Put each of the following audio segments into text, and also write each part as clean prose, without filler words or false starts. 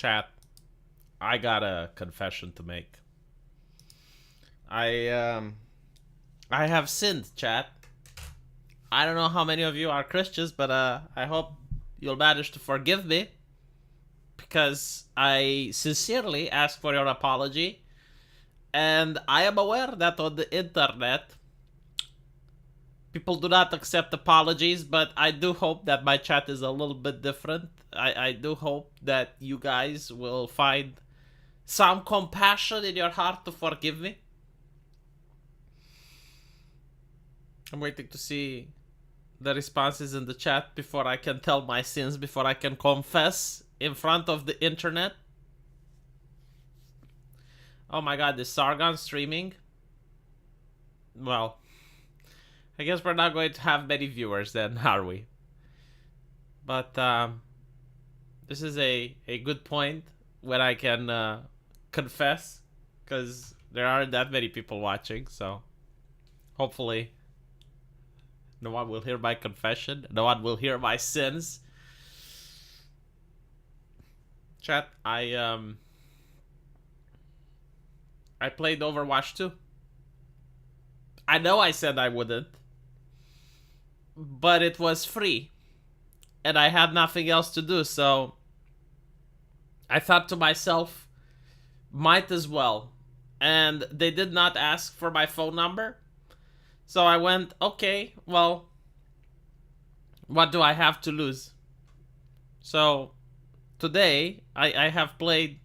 Chat, I got a confession to make. I have sinned, chat. I don't know how many of you are Christians, but I hope you'll manage to forgive me because I sincerely ask for your apology, and I am aware that on the internet people do not accept apologies, but I do hope that my chat is a little bit different. I do hope that you guys will find some compassion in your heart to forgive me. I'm waiting to see the responses in the chat before I can tell my sins, before I can confess in front of the internet. Oh my god, is Sargon streaming? Well, I guess we're not going to have many viewers then, are we? But this is a good point when I can confess, because there aren't that many people watching, so hopefully no one will hear my confession, no one will hear my sins. Chat, I played Overwatch 2. I know I said I wouldn't, but it was free and I had nothing else to do, so I thought to myself, might as well. And they did not ask for my phone number, so I went, okay, well, what do I have to lose? So today I have played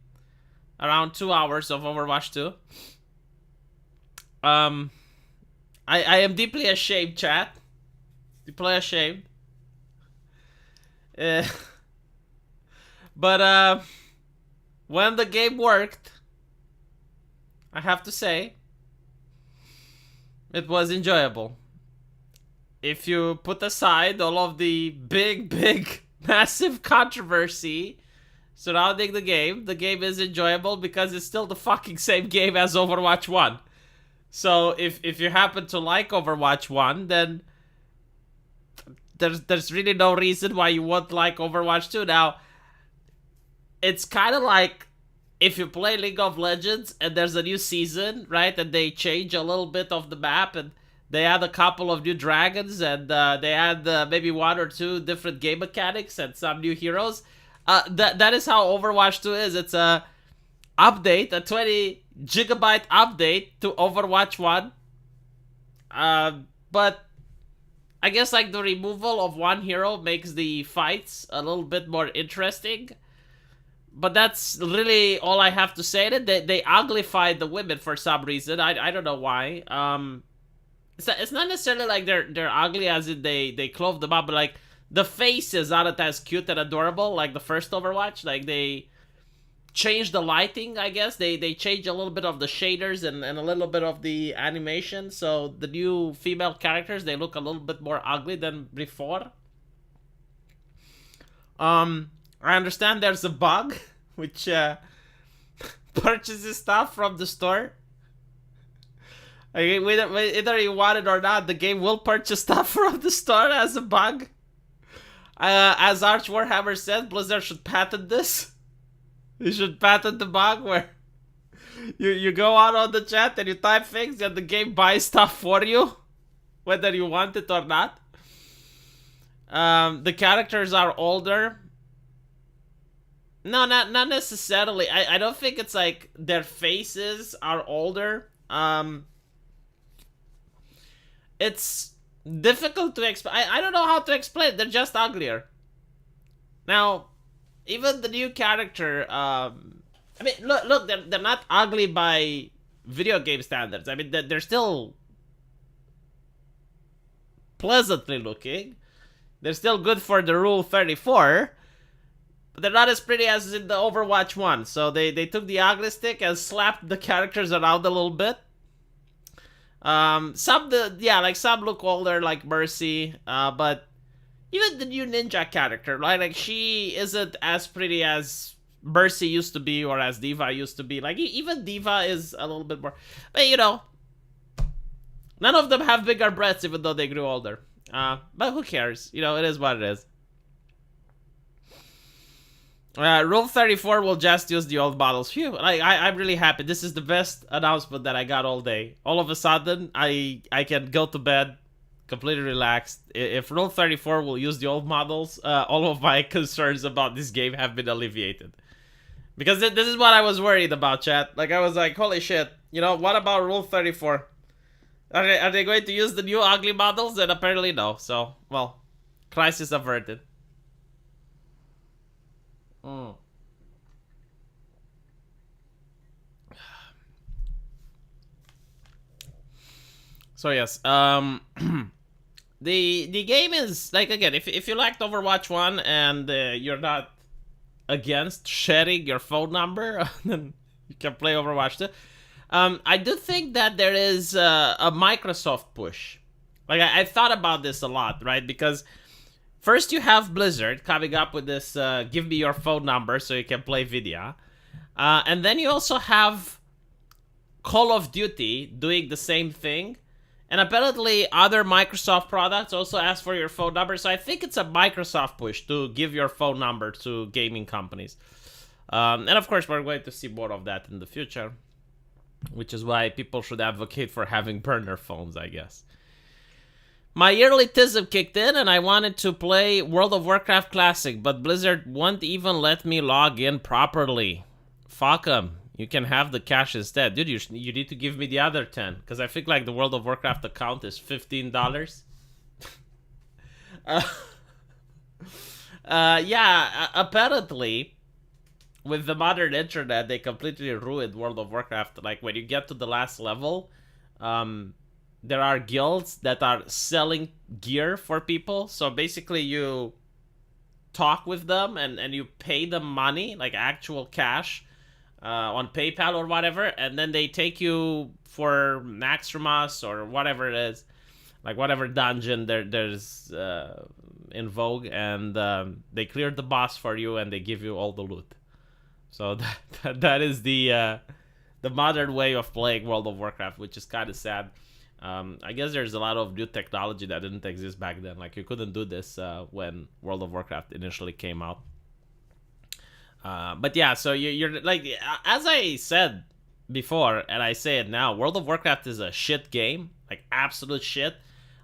around 2 hours of Overwatch 2. I am deeply ashamed, chat. Deeply ashamed. But when the game worked, I have to say, it was enjoyable. If you put aside all of the big, massive controversy surrounding the game is enjoyable because it's still the fucking same game as Overwatch 1. So if you happen to like Overwatch 1, then there's really no reason why you won't like Overwatch 2. Now, it's kind of like if you play League of Legends and there's a new season, right? And they change a little bit of the map and they add a couple of new dragons and they add maybe 1 or 2 different game mechanics and some new heroes. That is how Overwatch 2 is. It's a update, a 20 gigabyte update to Overwatch 1. But I guess like the removal of one hero makes the fights a little bit more interesting. But that's really all I have to say. They uglified the women for some reason. I don't know why. It's not necessarily like they're ugly as in they clove them up, but like the faces aren't as cute and adorable like the first Overwatch. Like they changed the lighting, I guess. They changed a little bit of the shaders and a little bit of the animation. So the new female characters, they look a little bit more ugly than before. I understand there's a bug which purchases stuff from the store. Okay, either you want it or not, the game will purchase stuff from the store as a bug. As Arch Warhammer said, Blizzard should patent this. You should patent the bug where you go out on the chat and you type things and the game buys stuff for you, whether you want it or not. The characters are older. No, not necessarily. I don't think it's like their faces are older. It's difficult to explain. I don't know how to explain. They're just uglier. Now, even the new character, I mean, look, they're not ugly by video game standards. I mean, they're still pleasantly looking. They're still good for the Rule 34. But they're not as pretty as in the Overwatch 1. So they took the ugly stick and slapped the characters around a little bit. Some look older, like Mercy. But even the new ninja character, right? Like, she isn't as pretty as Mercy used to be or as Diva used to be. Like, even Diva is a little bit more. But, you know, none of them have bigger breasts even though they grew older. But who cares? You know, it is what it is. Rule 34 will just use the old models. Phew, I'm really happy. This is the best announcement that I got all day. All of a sudden, I can go to bed completely relaxed. If Rule 34 will use the old models, all of my concerns about this game have been alleviated. Because this is what I was worried about, chat. Like, I was like, holy shit, you know, what about Rule 34? Are they going to use the new ugly models? And apparently no. So, well, crisis averted. Mm. So yes, the game is like, again, if you liked Overwatch 1 and you're not against sharing your phone number, then you can play Overwatch 2. I do think that there is a Microsoft push. Like, I thought about this a lot, right? Because first you have Blizzard coming up with this give me your phone number so you can play video. And then you also have Call of Duty doing the same thing. And apparently other Microsoft products also ask for your phone number. So I think it's a Microsoft push to give your phone number to gaming companies. And of course, we're going to see more of that in the future. Which is why people should advocate for having burner phones, I guess. My yearly TISM kicked in and I wanted to play World of Warcraft Classic, but Blizzard won't even let me log in properly. Fuck 'em. You can have the cash instead. Dude, you need to give me the other 10. Because I think like the World of Warcraft account is $15. Yeah, apparently, with the modern internet, they completely ruined World of Warcraft. Like, when you get to the last level, there are guilds that are selling gear for people. So basically, you talk with them and you pay them money, like actual cash, on PayPal or whatever, and then they take you for Naxxramas or whatever it is, like whatever dungeon there's in vogue, and they clear the boss for you and they give you all the loot. So that is the modern way of playing World of Warcraft, which is kind of sad. I guess there's a lot of new technology that didn't exist back then. Like, you couldn't do this when World of Warcraft initially came out. But yeah, so you're like, as I said before, and I say it now, World of Warcraft is a shit game, like absolute shit.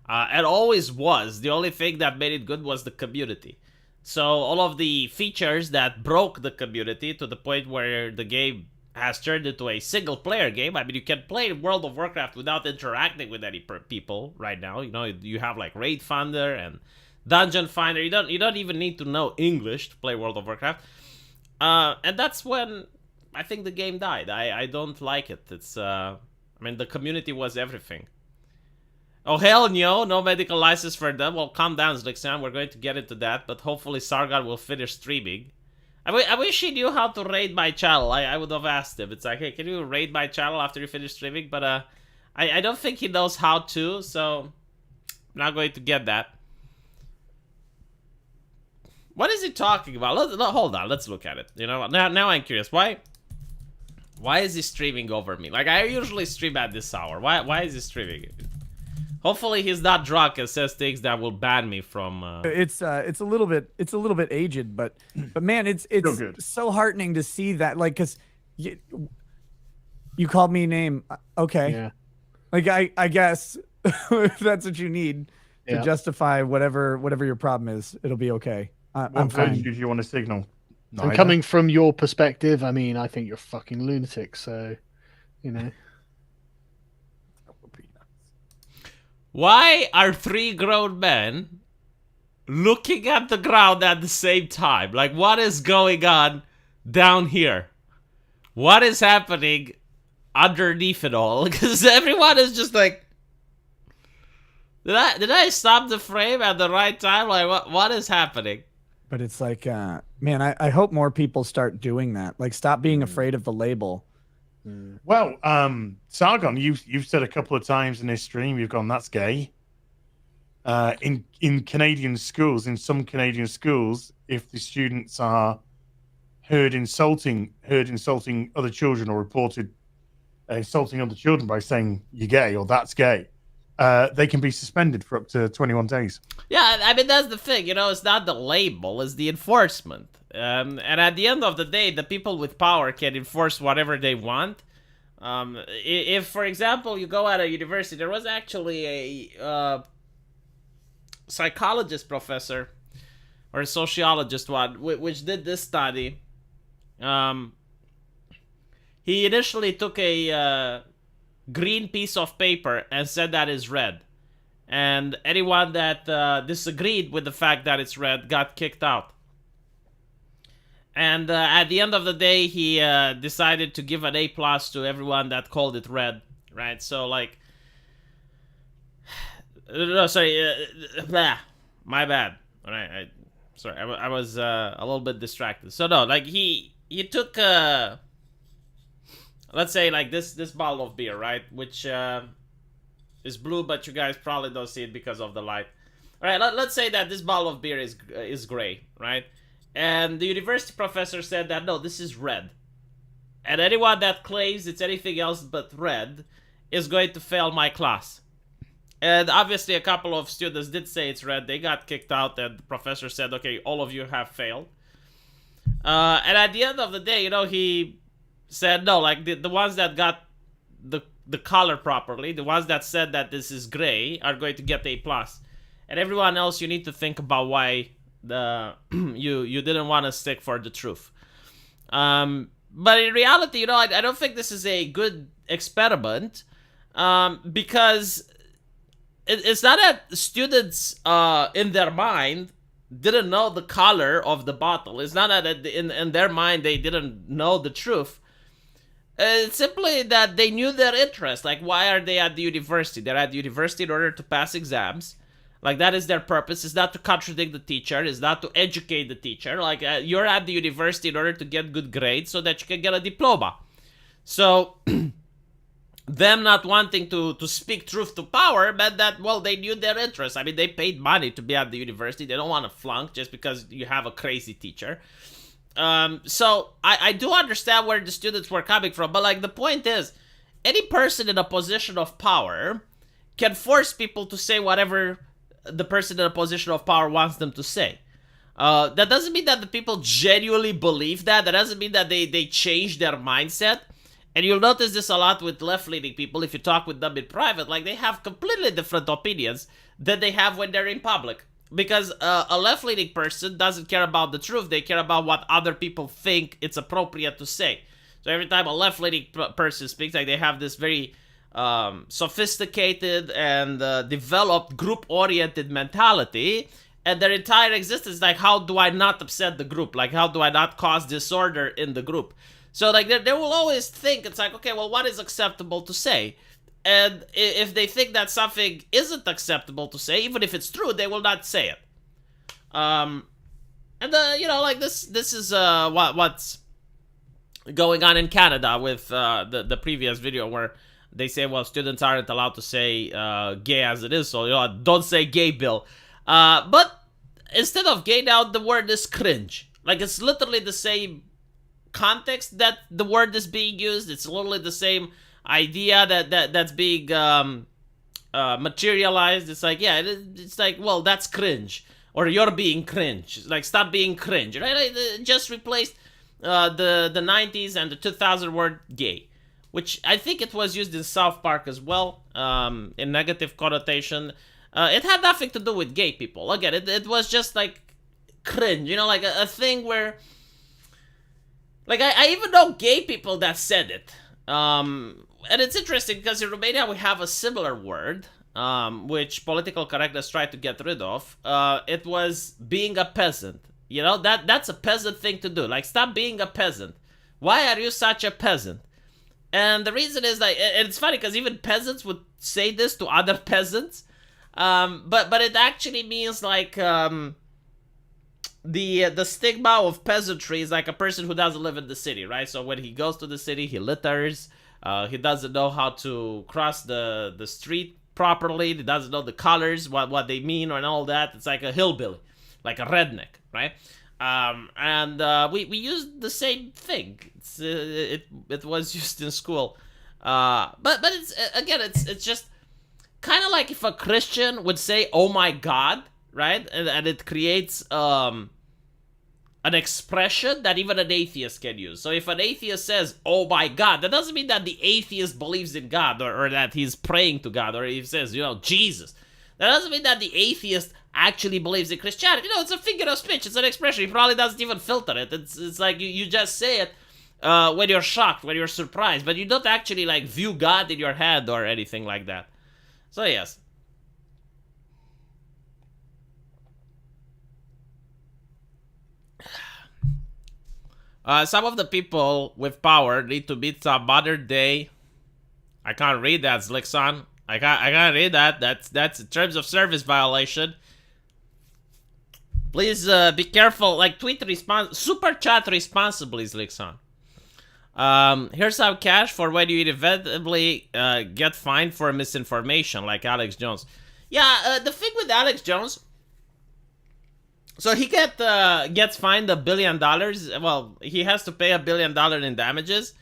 It always was. The only thing that made it good was the community. So all of the features that broke the community to the point where the game has turned into a single player game. I mean, you can play World of Warcraft without interacting with any people right now. You know, you have like Raid Finder and Dungeon Finder. You don't even need to know English to play World of Warcraft. And that's when I think the game died. I don't like it. It's, I mean, the community was everything. Oh, hell no medical license for them. Well, calm down, Zlixan. We're going to get into that, but hopefully Sargon will finish streaming. I wish he knew how to raid my channel. I would have asked him. It's like, hey, can you raid my channel after you finish streaming? But I don't think he knows how to, so I'm not going to get that. What is he talking about? Hold on, let's look at it. You know, now I'm curious. Why is he streaming over me? Like, I usually stream at this hour. Why is he streaming? Hopefully he's not drunk and says things that will ban me from. It's a little bit aged, but man, it's so heartening to see that. Like, cause you called me name, okay? Yeah. Like, I guess if that's what you need to justify whatever your problem is, it'll be okay. I'm fine. What you want to signal? And coming from your perspective, I mean, I think you're fucking lunatic. So, you know. Why are 3 grown men looking at the ground at the same time? Like, what is going on down here? What is happening underneath it all? Because everyone is just like, did I stop the frame at the right time? Like, what is happening? But it's like, man, I hope more people start doing that. Like, stop being afraid of the label. Well, Sargon, you've said a couple of times in this stream, you've gone, that's gay. In Canadian schools, in some Canadian schools, if the students are heard insulting other children or reported insulting other children by saying you're gay or that's gay, they can be suspended for up to 21 days. Yeah, I mean, that's the thing, it's not the label, it's the enforcement. And at the end of the day, the people with power can enforce whatever they want. If, for example, you go at a university, there was actually a psychologist professor, or a sociologist one, which did this study. He initially took a green piece of paper and said that is red. And anyone that disagreed with the fact that it's red got kicked out. And at the end of the day, he decided to give an A+ to everyone that called it red, right? So, like... No, sorry. My bad. All right. Sorry, I was a little bit distracted. So, no, like, he took... let's say, like, this bottle of beer, right? Which is blue, but you guys probably don't see it because of the light. All right, let's say that this bottle of beer is gray, right? And the university professor said that, no, this is red. And anyone that claims it's anything else but red is going to fail my class. And obviously a couple of students did say it's red. They got kicked out, and the professor said, okay, all of you have failed. And at the end of the day, he said, no, like, the ones that got the color properly, the ones that said that this is gray, are going to get A+. And everyone else, you need to think about why you didn't want to stick for the truth. But in reality, I don't think this is a good experiment, because it's not that students in their mind didn't know the color of the bottle. It's not that in their mind they didn't know the truth. It's simply that they knew their interest. Like, why are they at the university? They're at the university in order to pass exams. Like, that is their purpose. It's not to contradict the teacher. It's not to educate the teacher. Like, you're at the university in order to get good grades so that you can get a diploma. So, them not wanting to speak truth to power meant that, well, they knew their interest. I mean, they paid money to be at the university. They don't want to flunk just because you have a crazy teacher. So, I do understand where the students were coming from. But, like, the point is, any person in a position of power can force people to say whatever the person in a position of power wants them to say. That doesn't mean that the people genuinely believe that. That doesn't mean that they change their mindset. And you'll notice this a lot with left-leaning people. If you talk with them in private, like, they have completely different opinions than they have when they're in public. Because a left-leaning person doesn't care about the truth. They care about what other people think it's appropriate to say. So every time a left-leaning person speaks, like, they have this very sophisticated and developed group-oriented mentality, and their entire existence is like, how do I not upset the group? Like, how do I not cause disorder in the group? So, like, they will always think, it's like, okay, well, what is acceptable to say? And if they think that something isn't acceptable to say, even if it's true, they will not say it. And like, this is what's going on in Canada with the previous video, where they say, well, students aren't allowed to say gay as it is, so don't say gay, Bill. But instead of gay now, the word is cringe. Like, it's literally the same context that the word is being used. It's literally the same idea that's being materialized. It's like, yeah, it's like, well, that's cringe, or you're being cringe. Like, stop being cringe, right? It just replaced the 90s and the 2000 word gay, which I think it was used in South Park as well, in negative connotation. It had nothing to do with gay people. Again, it was just like cringe, like a thing where, like, I even know gay people that said it. And it's interesting because in Romania we have a similar word, which political correctness tried to get rid of. It was being a peasant. That's a peasant thing to do. Like, stop being a peasant. Why are you such a peasant? And the reason is, like, and it's funny because even peasants would say this to other peasants. But it actually means, like, the stigma of peasantry is like a person who doesn't live in the city, right? So when he goes to the city, he litters. He doesn't know how to cross the street properly. He doesn't know the colors, what they mean, and all that. It's like a hillbilly, like a redneck, right? We used the same thing. It was used in school. But it's, again, it's just, kind of like if a Christian would say, "Oh my God," right? And it creates an expression that even an atheist can use. So if an atheist says, "Oh my God," that doesn't mean that the atheist believes in God or that he's praying to God, or he says, Jesus. That doesn't mean that the atheist actually believes in Christianity. It's a figure of speech. It's an expression. He probably doesn't even filter it. It's like you just say it when you're shocked, when you're surprised, but you don't actually like view God in your head or anything like that. So yes. Some of the people with power need to meet some modern day. I can't read that, Zlixon. I can't read that. That's in terms of service violation. Please be careful. Like tweet super chat responsibly, Zlixon. Here's some cash for when you inevitably get fined for misinformation, like Alex Jones. Yeah, the thing with Alex Jones. So he gets fined $1 billion. Well, he has to pay $1 billion in damages.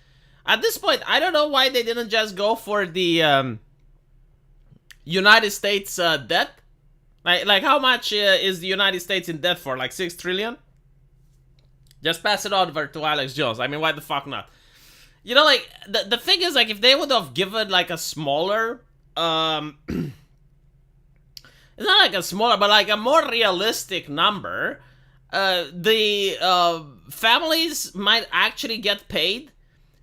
At this point, I don't know why they didn't just go for the United States debt. Like how much is the United States in debt for? Like 6 trillion? Just pass it over to Alex Jones. I mean, why the fuck not? Like the thing is, like, if they would have given like a smaller it's not like a smaller, but like a more realistic number, the families might actually get paid.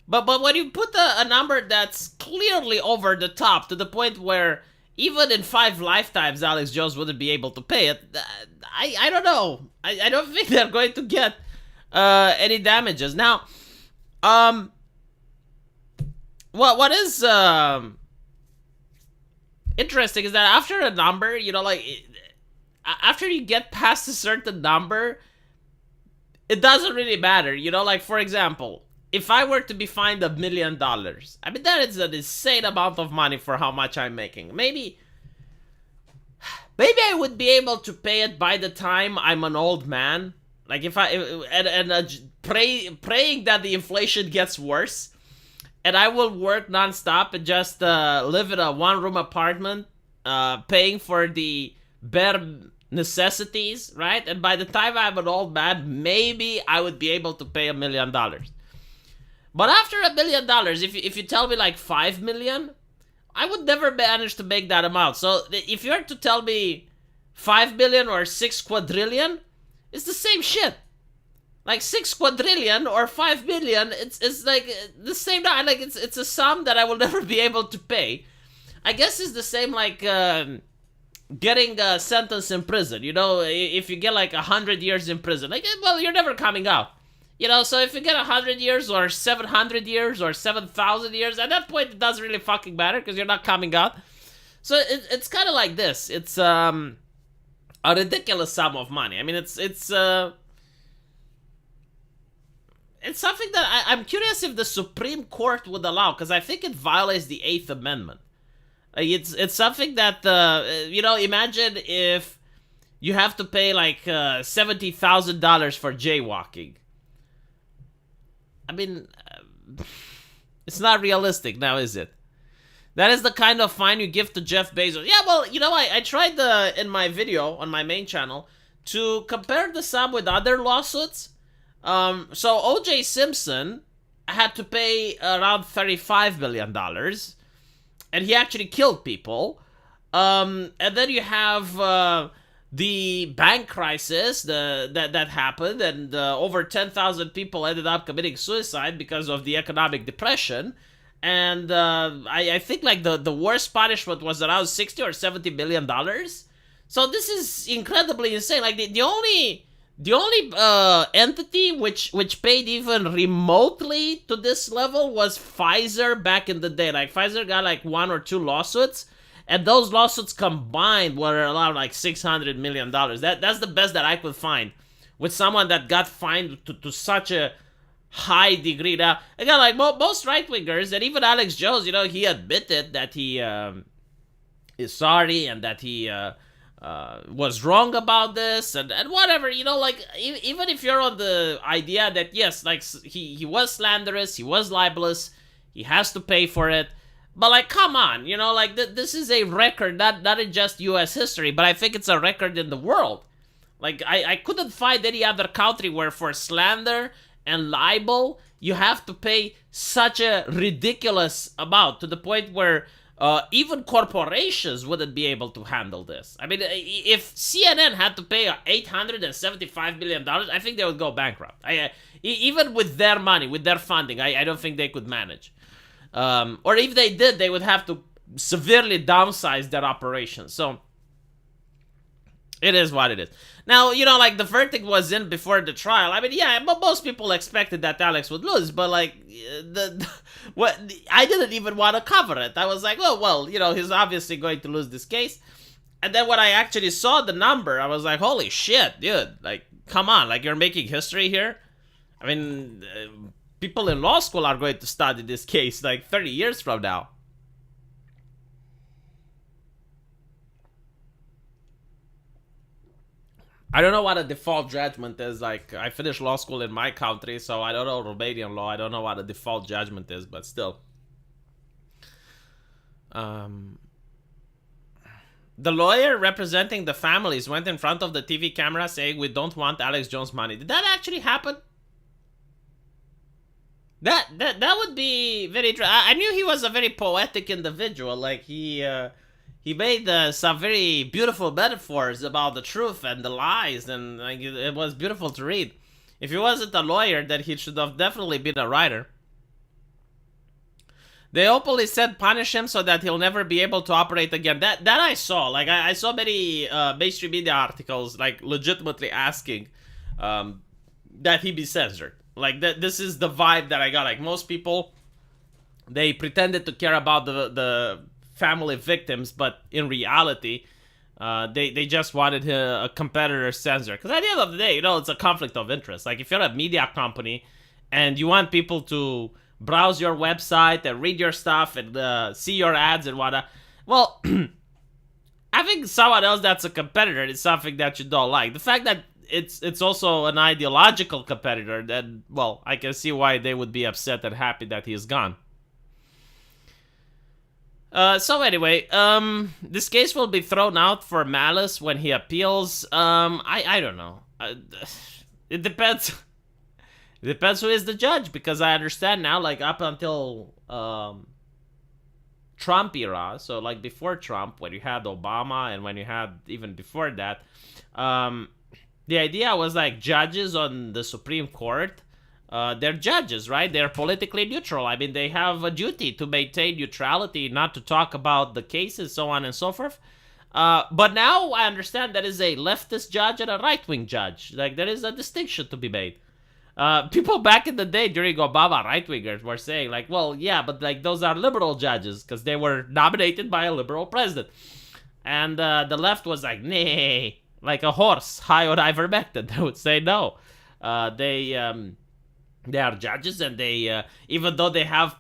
But when you put a number that's clearly over the top, to the point where even in 5 lifetimes Alex Jones wouldn't be able to pay it, I don't know. I don't think they're going to get any damages. Now, what is interesting is that after a number, after you get past a certain number, it doesn't really matter. Like, for example, if I were to be fined $1 million, I mean, that is an insane amount of money for how much I'm making. Maybe I would be able to pay it by the time I'm an old man. Like, praying that the inflation gets worse, and I will work nonstop and just live in a 1-room apartment, paying for the bare necessities, right? And by the time I'm an old man, maybe I would be able to pay $1 million. But after $1 million, if you tell me like 5 million, I would never manage to make that amount. So if you were to tell me 5 million or 6 quadrillion, it's the same shit. Like 6 quadrillion or 5 million, it's like the same. Like it's a sum that I will never be able to pay. I guess it's the same like getting a sentence in prison. If you get like 100 years in prison, like, well, you're never coming out. So if you get 100 years or 700 years or 7,000 years, at that point it doesn't really fucking matter because you're not coming out. So it's kind of like this. It's a ridiculous sum of money. I mean, it's something that I'm curious if the Supreme Court would allow, because I think it violates the 8th Amendment. It's something that, imagine if you have to pay like $70,000 for jaywalking. I mean, it's not realistic now, is it? That is the kind of fine you give to Jeff Bezos. Yeah, well, I tried in my video on my main channel to compare the sum with other lawsuits. So O.J. Simpson had to pay around $35 million, and he actually killed people. And then you have the bank crisis that happened, and over 10,000 people ended up committing suicide because of the economic depression. And I think like the worst punishment was around 60 or 70 million dollars. So this is incredibly insane. Like the only entity which paid even remotely to this level was Pfizer back in the day. Like Pfizer got like 1 or 2 lawsuits, and those lawsuits combined were around like $600 million. That's the best that I could find with someone that got fined to such a high degree. Now, again, like most right-wingers, and even Alex Jones, he admitted that he is sorry and that he was wrong about this and whatever, like even if you're on the idea that yes, like he was slanderous, he was libelous, he has to pay for it, But like, come on, you know, like this is a record, not in just U.S. history, but I think it's a record in the world. Like, I couldn't find any other country where for slander and libel you have to pay such a ridiculous amount to the point where even corporations wouldn't be able to handle this. I mean, if CNN had to pay $875 million, I think they would go bankrupt. Even with their money, with their funding, I don't think they could manage. Or if they did, they would have to severely downsize their operation. So it is what it is. Now, you know, like, the verdict was in before the trial. I mean, yeah, but most people expected that Alex would lose, but like, I didn't even want to cover it. I was like, oh, well, you know, he's obviously going to lose this case. And then when I actually saw the number, I was like, holy shit, dude, like, come on, like, you're making history here. I mean, people in law school are going to study this case like 30 years from now. I don't know what a default judgment is. Like, I finished law school in my country, so I don't know Romanian law. I don't know what a default judgment is, but still. The lawyer representing the families went in front of the TV camera saying, we don't want Alex Jones' money. Did that actually happen? That would be very... I knew he was a very poetic individual. Like, he made some very beautiful metaphors about the truth and the lies, and like, it was beautiful to read. If he wasn't a lawyer, then he should have definitely been a writer. They openly said punish him so that he'll never be able to operate again. That I saw. Like, I saw many mainstream media articles, like, legitimately asking that he be censored. Like, this is the vibe that I got. Like, most people, they pretended to care about the family victims, but in reality, they just wanted a competitor censored. Because at the end of the day, you know, it's a conflict of interest. Like, if you're a media company and you want people to browse your website and read your stuff and see your ads and whatnot, well, having someone else that's a competitor is something that you don't like. The fact that it's also an ideological competitor, then, well, I can see why they would be upset and happy that he's gone. So anyway, this case will be thrown out for malice when he appeals. I don't know. It depends. It depends who is the judge, because I understand now, like, up until Trump era, so like before Trump, when you had Obama and when you had even before that, the idea was like judges on the Supreme Court, they're judges, right? They're politically neutral. I mean, they have a duty to maintain neutrality, not to talk about the cases, so on and so forth. But now I understand there is a leftist judge and a right-wing judge. Like, there is a distinction to be made. People back in the day during Obama, right-wingers, were saying, like, well, yeah, but like those are liberal judges because they were nominated by a liberal president. And the left was like, nay, like a horse high on ivermectin. They would say no. They are judges, and they, even though they have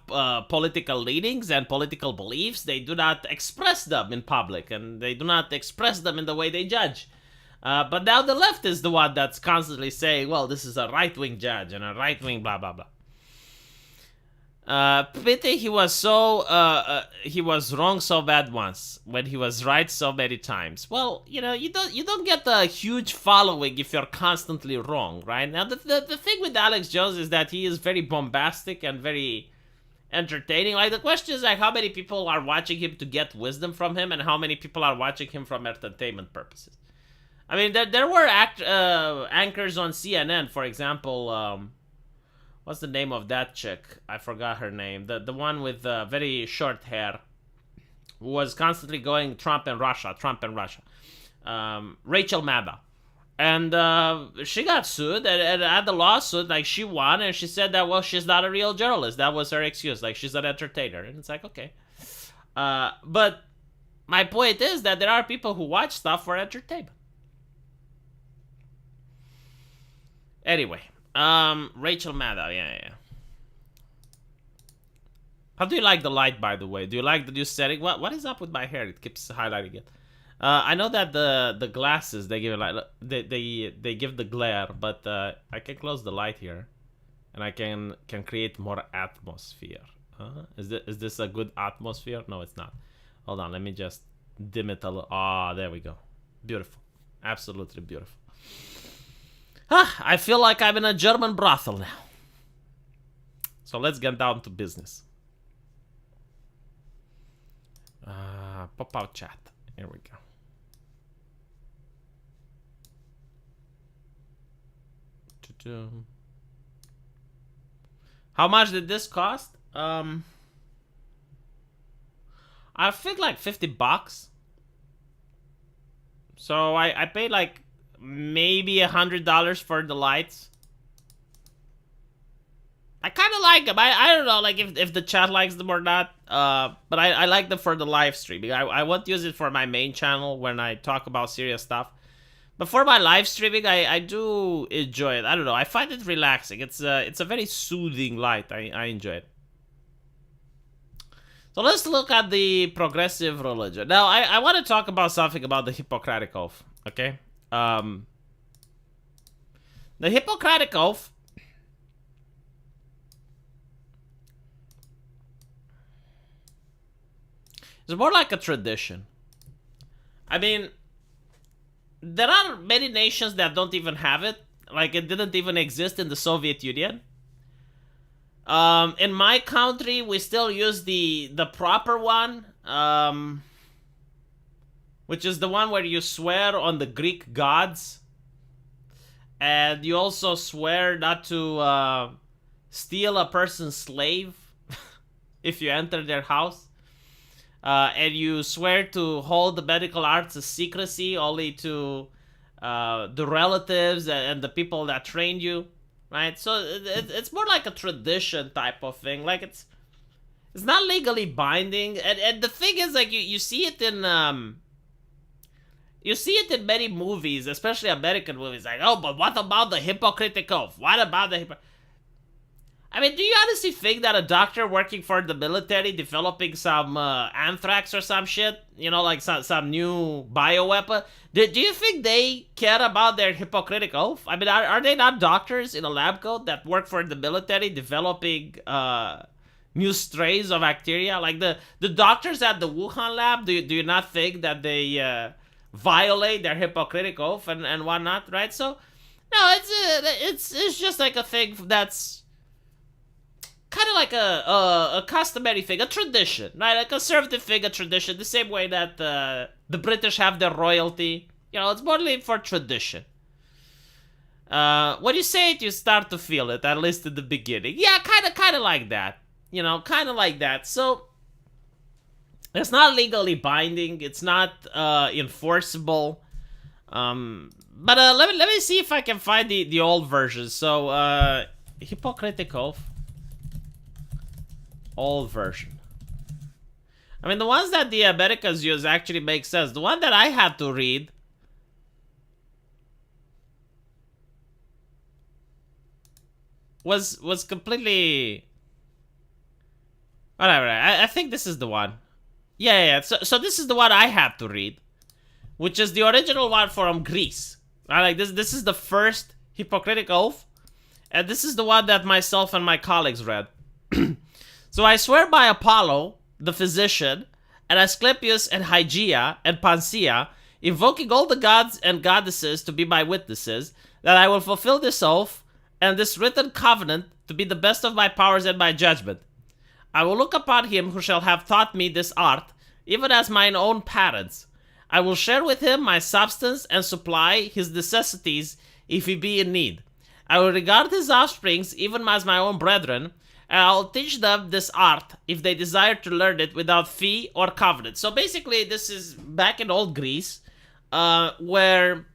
political leanings and political beliefs, they do not express them in public, and they do not express them in the way they judge. But now the left is the one that's constantly saying, well, this is a right-wing judge and a right-wing blah, blah, blah. Pity he was he was wrong so bad once, when he was right so many times. Well, you know, you don't get a huge following if you're constantly wrong, right? Now, the thing with Alex Jones is that he is very bombastic and very entertaining. Like, the question is, like, how many people are watching him to get wisdom from him, and how many people are watching him from entertainment purposes? I mean, there were anchors on CNN, for example. What's the name of that chick? I forgot her name. The one with very short hair, who was constantly going Trump and Russia. Rachel Maddow. And she got sued, and at the lawsuit, like, she won, and she said that, well, she's not a real journalist. That was her excuse. Like, she's an entertainer. And it's like, okay. But my point is that there are people who watch stuff for entertainment. Anyway, Rachel Maddow, yeah. How do you like the light, by the way? Do you like the new setting? What is up with my hair? It keeps highlighting it. I know that the glasses, they give it like they give the glare, but I can close the light here, and I can create more atmosphere. Is this a good atmosphere? No, it's not. Hold on, let me just dim it a little. Ah, there we go. Beautiful. Absolutely beautiful. I feel like I'm in a German brothel now. So let's get down to business. Pop-out chat. Here we go. How much did this cost? I think like $50. So I paid like maybe $100 for the lights. I kind of like them. I don't know, like if the chat likes them or not. But I like them for the live streaming. I won't use it for my main channel when I talk about serious stuff. But for my live streaming, I do enjoy it. I don't know. I find it relaxing. It's a very soothing light. I enjoy it. So let's look at the progressive religion. Now, I want to talk about something about the Hippocratic Oath. Okay? The Hippocratic Oath is more like a tradition. I mean, there are many nations that don't even have it. Like, it didn't even exist in the Soviet Union. In my country, we still use the proper one, which is the one where you swear on the Greek gods. And you also swear not to steal a person's slave if you enter their house. And you swear to hold the medical arts a secrecy only to the relatives and the people that trained you, right? So it's more like a tradition type of thing. Like it's not legally binding, and the thing is, like you see it in many movies, especially American movies. Like, oh, but what about the Hippocratic Oath? What about the I mean, do you honestly think that a doctor working for the military developing some anthrax or some shit, you know, like some new bioweapon, do you think they care about their Hippocratic Oath? I mean, are they not doctors in a lab coat that work for the military developing new strains of bacteria? Like the doctors at the Wuhan lab, do you not think that they violate their Hippocratic Oath and whatnot, right? So, no, it's just like a thing that's kind of like a customary thing, a tradition, right? A conservative thing, a tradition, the same way that the British have their royalty. You know, it's mostly for tradition. When you say it, you start to feel it, at least in the beginning. Yeah, kind of like that. You know, kind of like that. So, it's not legally binding. It's not enforceable. But let me see if I can find the old version. So, Hippocratic Oath. Old version. I mean, the ones that the Americans use actually make sense. The one that I had to read was completely... Whatever, I think this is the one. Yeah. So this is the one I had to read, which is the original one from Greece. Like this is the first Hippocratic Oath, and this is the one that myself and my colleagues read. So I swear by Apollo, the physician, and Asclepius and Hygeia and Panacea, invoking all the gods and goddesses to be my witnesses, that I will fulfill this oath and this written covenant to be the best of my powers and my judgment. I will look upon him who shall have taught me this art, even as mine own parents. I will share with him my substance and supply his necessities if he be in need. I will regard his offsprings even as my own brethren, and I'll teach them this art if they desire to learn it without fee or covenant. So basically, this is back in old Greece, where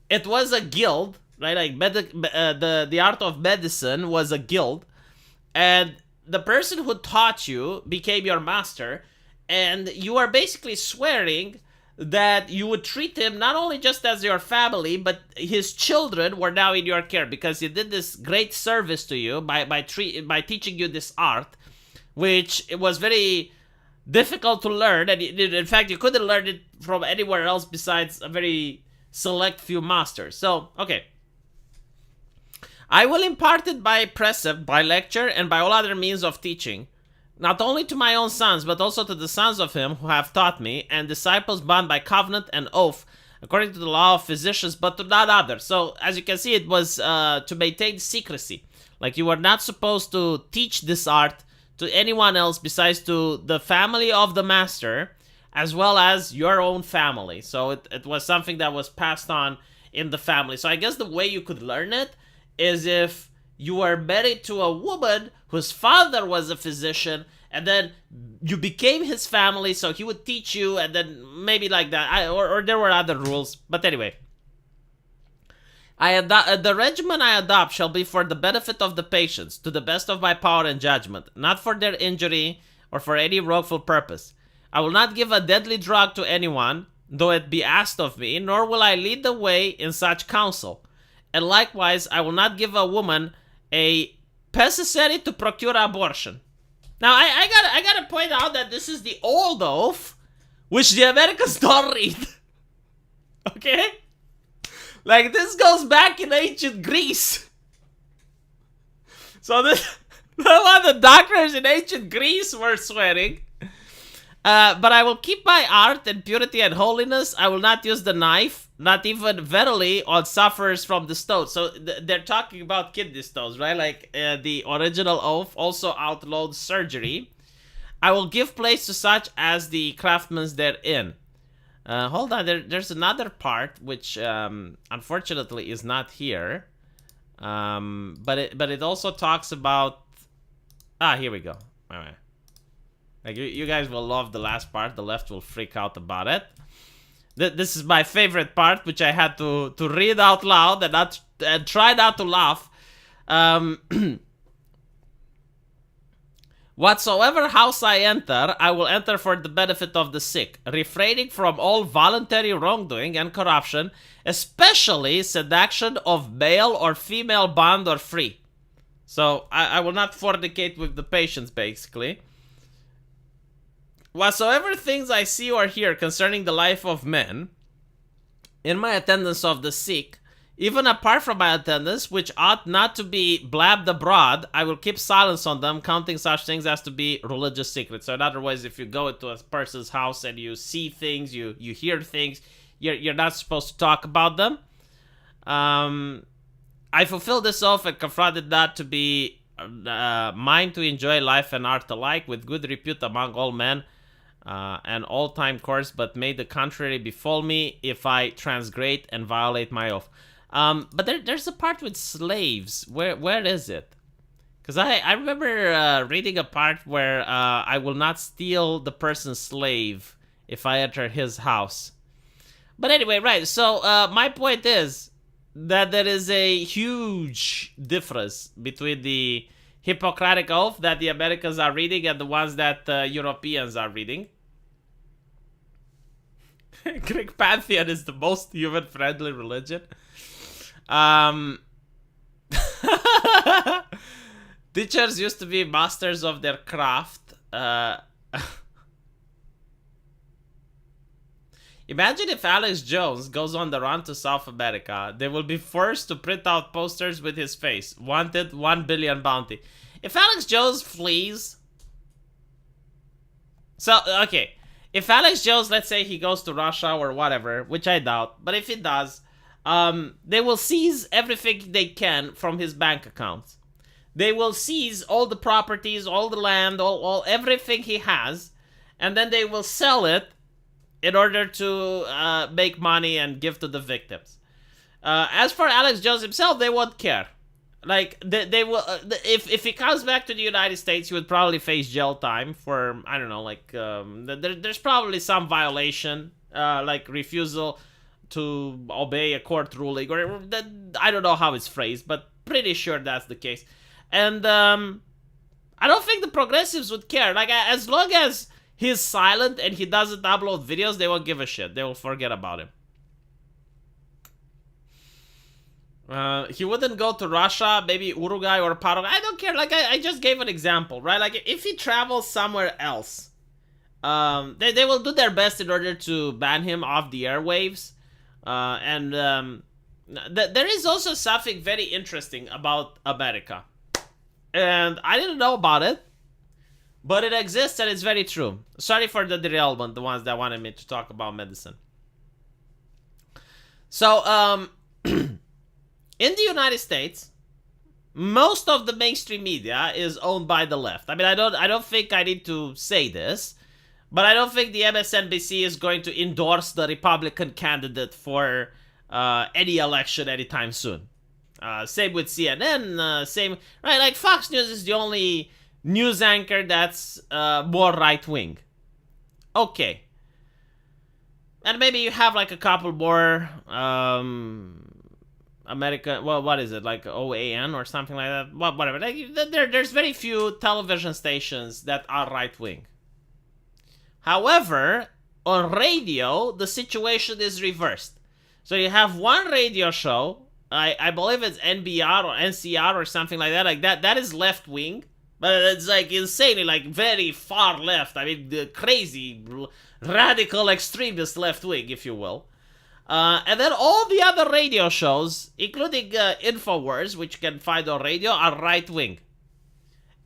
it was a guild, right? Like the art of medicine was a guild, and the person who taught you became your master, and you are basically swearing that you would treat him not only just as your family, but his children were now in your care because he did this great service to you by teaching you this art, which it was very difficult to learn, and in fact you couldn't learn it from anywhere else besides a very select few masters. So, okay. I will impart it by precept, by lecture, and by all other means of teaching, not only to my own sons, but also to the sons of him who have taught me, and disciples bound by covenant and oath, according to the law of physicians, but to none other. So, as you can see, it was to maintain secrecy. Like, you were not supposed to teach this art to anyone else besides to the family of the master, as well as your own family. So, it was something that was passed on in the family. So, I guess the way you could learn it is if you were married to a woman whose father was a physician, and then you became his family, so he would teach you, and then maybe like that. Or there were other rules. But anyway. The regimen I adopt shall be for the benefit of the patients, to the best of my power and judgment, not for their injury or for any wrongful purpose. I will not give a deadly drug to anyone, though it be asked of me, nor will I lead the way in such counsel. And likewise, I will not give a woman a necessary to procure abortion. Now, I gotta point out that this is the old oath, which the Americans don't read. Okay? Like, this goes back in ancient Greece. So this, what the doctors in ancient Greece were swearing. But I will keep my art and purity and holiness. I will not use the knife, not even verily on sufferers from the stones. So they're talking about kidney stones, right? Like the original oath also outlawed surgery. I will give place to such as the craftsmen therein. Hold on, there's another part which unfortunately is not here. But it also talks about... here we go. All right. Like, you guys will love the last part. The left will freak out about it. This is my favorite part, which I had to read out loud and try not to laugh. Whatsoever house I enter, I will enter for the benefit of the sick, refraining from all voluntary wrongdoing and corruption, especially seduction of male or female bond or free. So, I will not fornicate with the patients, basically. Whatsoever things I see or hear concerning the life of men, in my attendance of the sick, even apart from my attendance, which ought not to be blabbed abroad, I will keep silence on them, counting such things as to be religious secrets. So in other words, if you go into a person's house and you see things, you hear things, you're not supposed to talk about them. I fulfilled this oath and confronted not to be mine to enjoy life and art alike, with good repute among all men, and all-time course, but may the contrary befall me if I transgrade and violate my oath. But there's a part with slaves. Where is it? Because I remember reading a part where I will not steal the person's slave if I enter his house. But anyway, right, so my point is that there is a huge difference between the Hippocratic Oath that the Americans are reading and the ones that Europeans are reading. Greek pantheon is the most human-friendly religion. Teachers used to be masters of their craft. Imagine if Alex Jones goes on the run to South America. They will be forced to print out posters with his face. Wanted, 1 billion bounty. If Alex Jones flees... So, okay. If Alex Jones, let's say he goes to Russia or whatever, which I doubt, but if he does, they will seize everything they can from his bank accounts. They will seize all the properties, all the land, all everything he has, and then they will sell it in order to make money and give to the victims. As for Alex Jones himself, they won't care. Like, they will, if he comes back to the United States, he would probably face jail time for, I don't know, like, there's probably some violation, like refusal to obey a court ruling, or I don't know how it's phrased, but pretty sure that's the case. And I don't think the progressives would care. Like, as long as he's silent and he doesn't upload videos, they won't give a shit. They will forget about him. He wouldn't go to Russia, maybe Uruguay or Paraguay. I don't care. Like, I just gave an example, right? Like, if he travels somewhere else, they will do their best in order to ban him off the airwaves. There is also something very interesting about America. And I didn't know about it, But it exists and it's very true. Sorry for the derailment, the ones that wanted me to talk about medicine. So, in the United States, most of the mainstream media is owned by the left. I mean, I don't think I need to say this, but I don't think the MSNBC is going to endorse the Republican candidate for any election anytime soon. Same with CNN. Same, right? Like Fox News is the only news anchor that's more right wing. Okay. And maybe you have like a couple more American, well, what is it, like OAN or something like that? Well, whatever. Like, there's very few television stations that are right wing. However, on radio, the situation is reversed. So you have one radio show, I believe it's NBR or NCR or something like that. Like that is left wing, but it's like insanely, like very far left. I mean, the crazy, radical, extremist left wing, if you will. And then all the other radio shows, including InfoWars, which you can find on radio, are right-wing.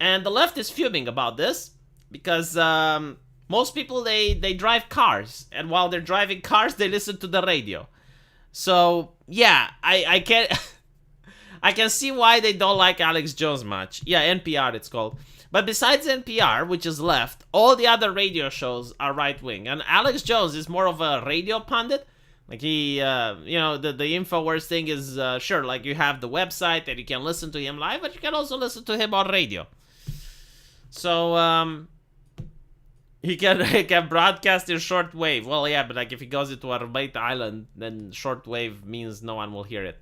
And the left is fuming about this, because most people, they drive cars. And while they're driving cars, they listen to the radio. So, yeah, I can I can see why they don't like Alex Jones much. Yeah, NPR it's called. But besides NPR, which is left, all the other radio shows are right-wing. And Alex Jones is more of a radio pundit. Like he, the InfoWars thing is, sure, like you have the website and you can listen to him live, but you can also listen to him on radio. So, he can broadcast in shortwave. Well, yeah, but like if he goes into a remote island, then shortwave means no one will hear it.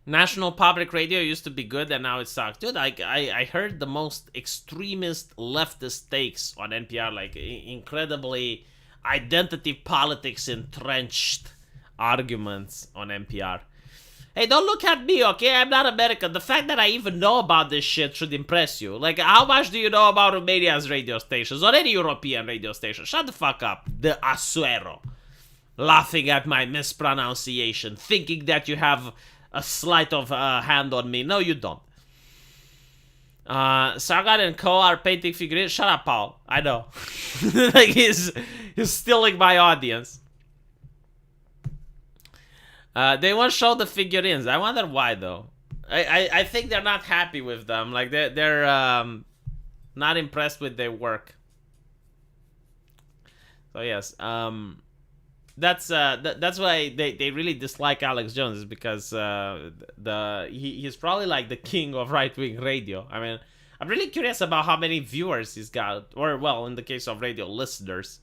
National Public Radio used to be good and now it sucks. Dude, I heard the most extremist leftist takes on NPR, like incredibly identity politics entrenched arguments on NPR. Hey, don't look at me, okay? I'm not American. The fact that I even know about this shit should impress you. Like, how much do you know about Romania's radio stations or any European radio station? Shut the fuck up, the Asuero. Laughing at my mispronunciation, thinking that you have a sleight of hand on me. No, you don't. Sargon and Co are painting figurines. Shut up, Paul. I know. Like he's stealing my audience. They won't show the figurines. I wonder why though. I think they're not happy with them. Like they're not impressed with their work. So yes, that's why they really dislike Alex Jones, is because he's probably like the king of right-wing radio. I mean, I'm really curious about how many viewers he's got, or well, in the case of radio, listeners.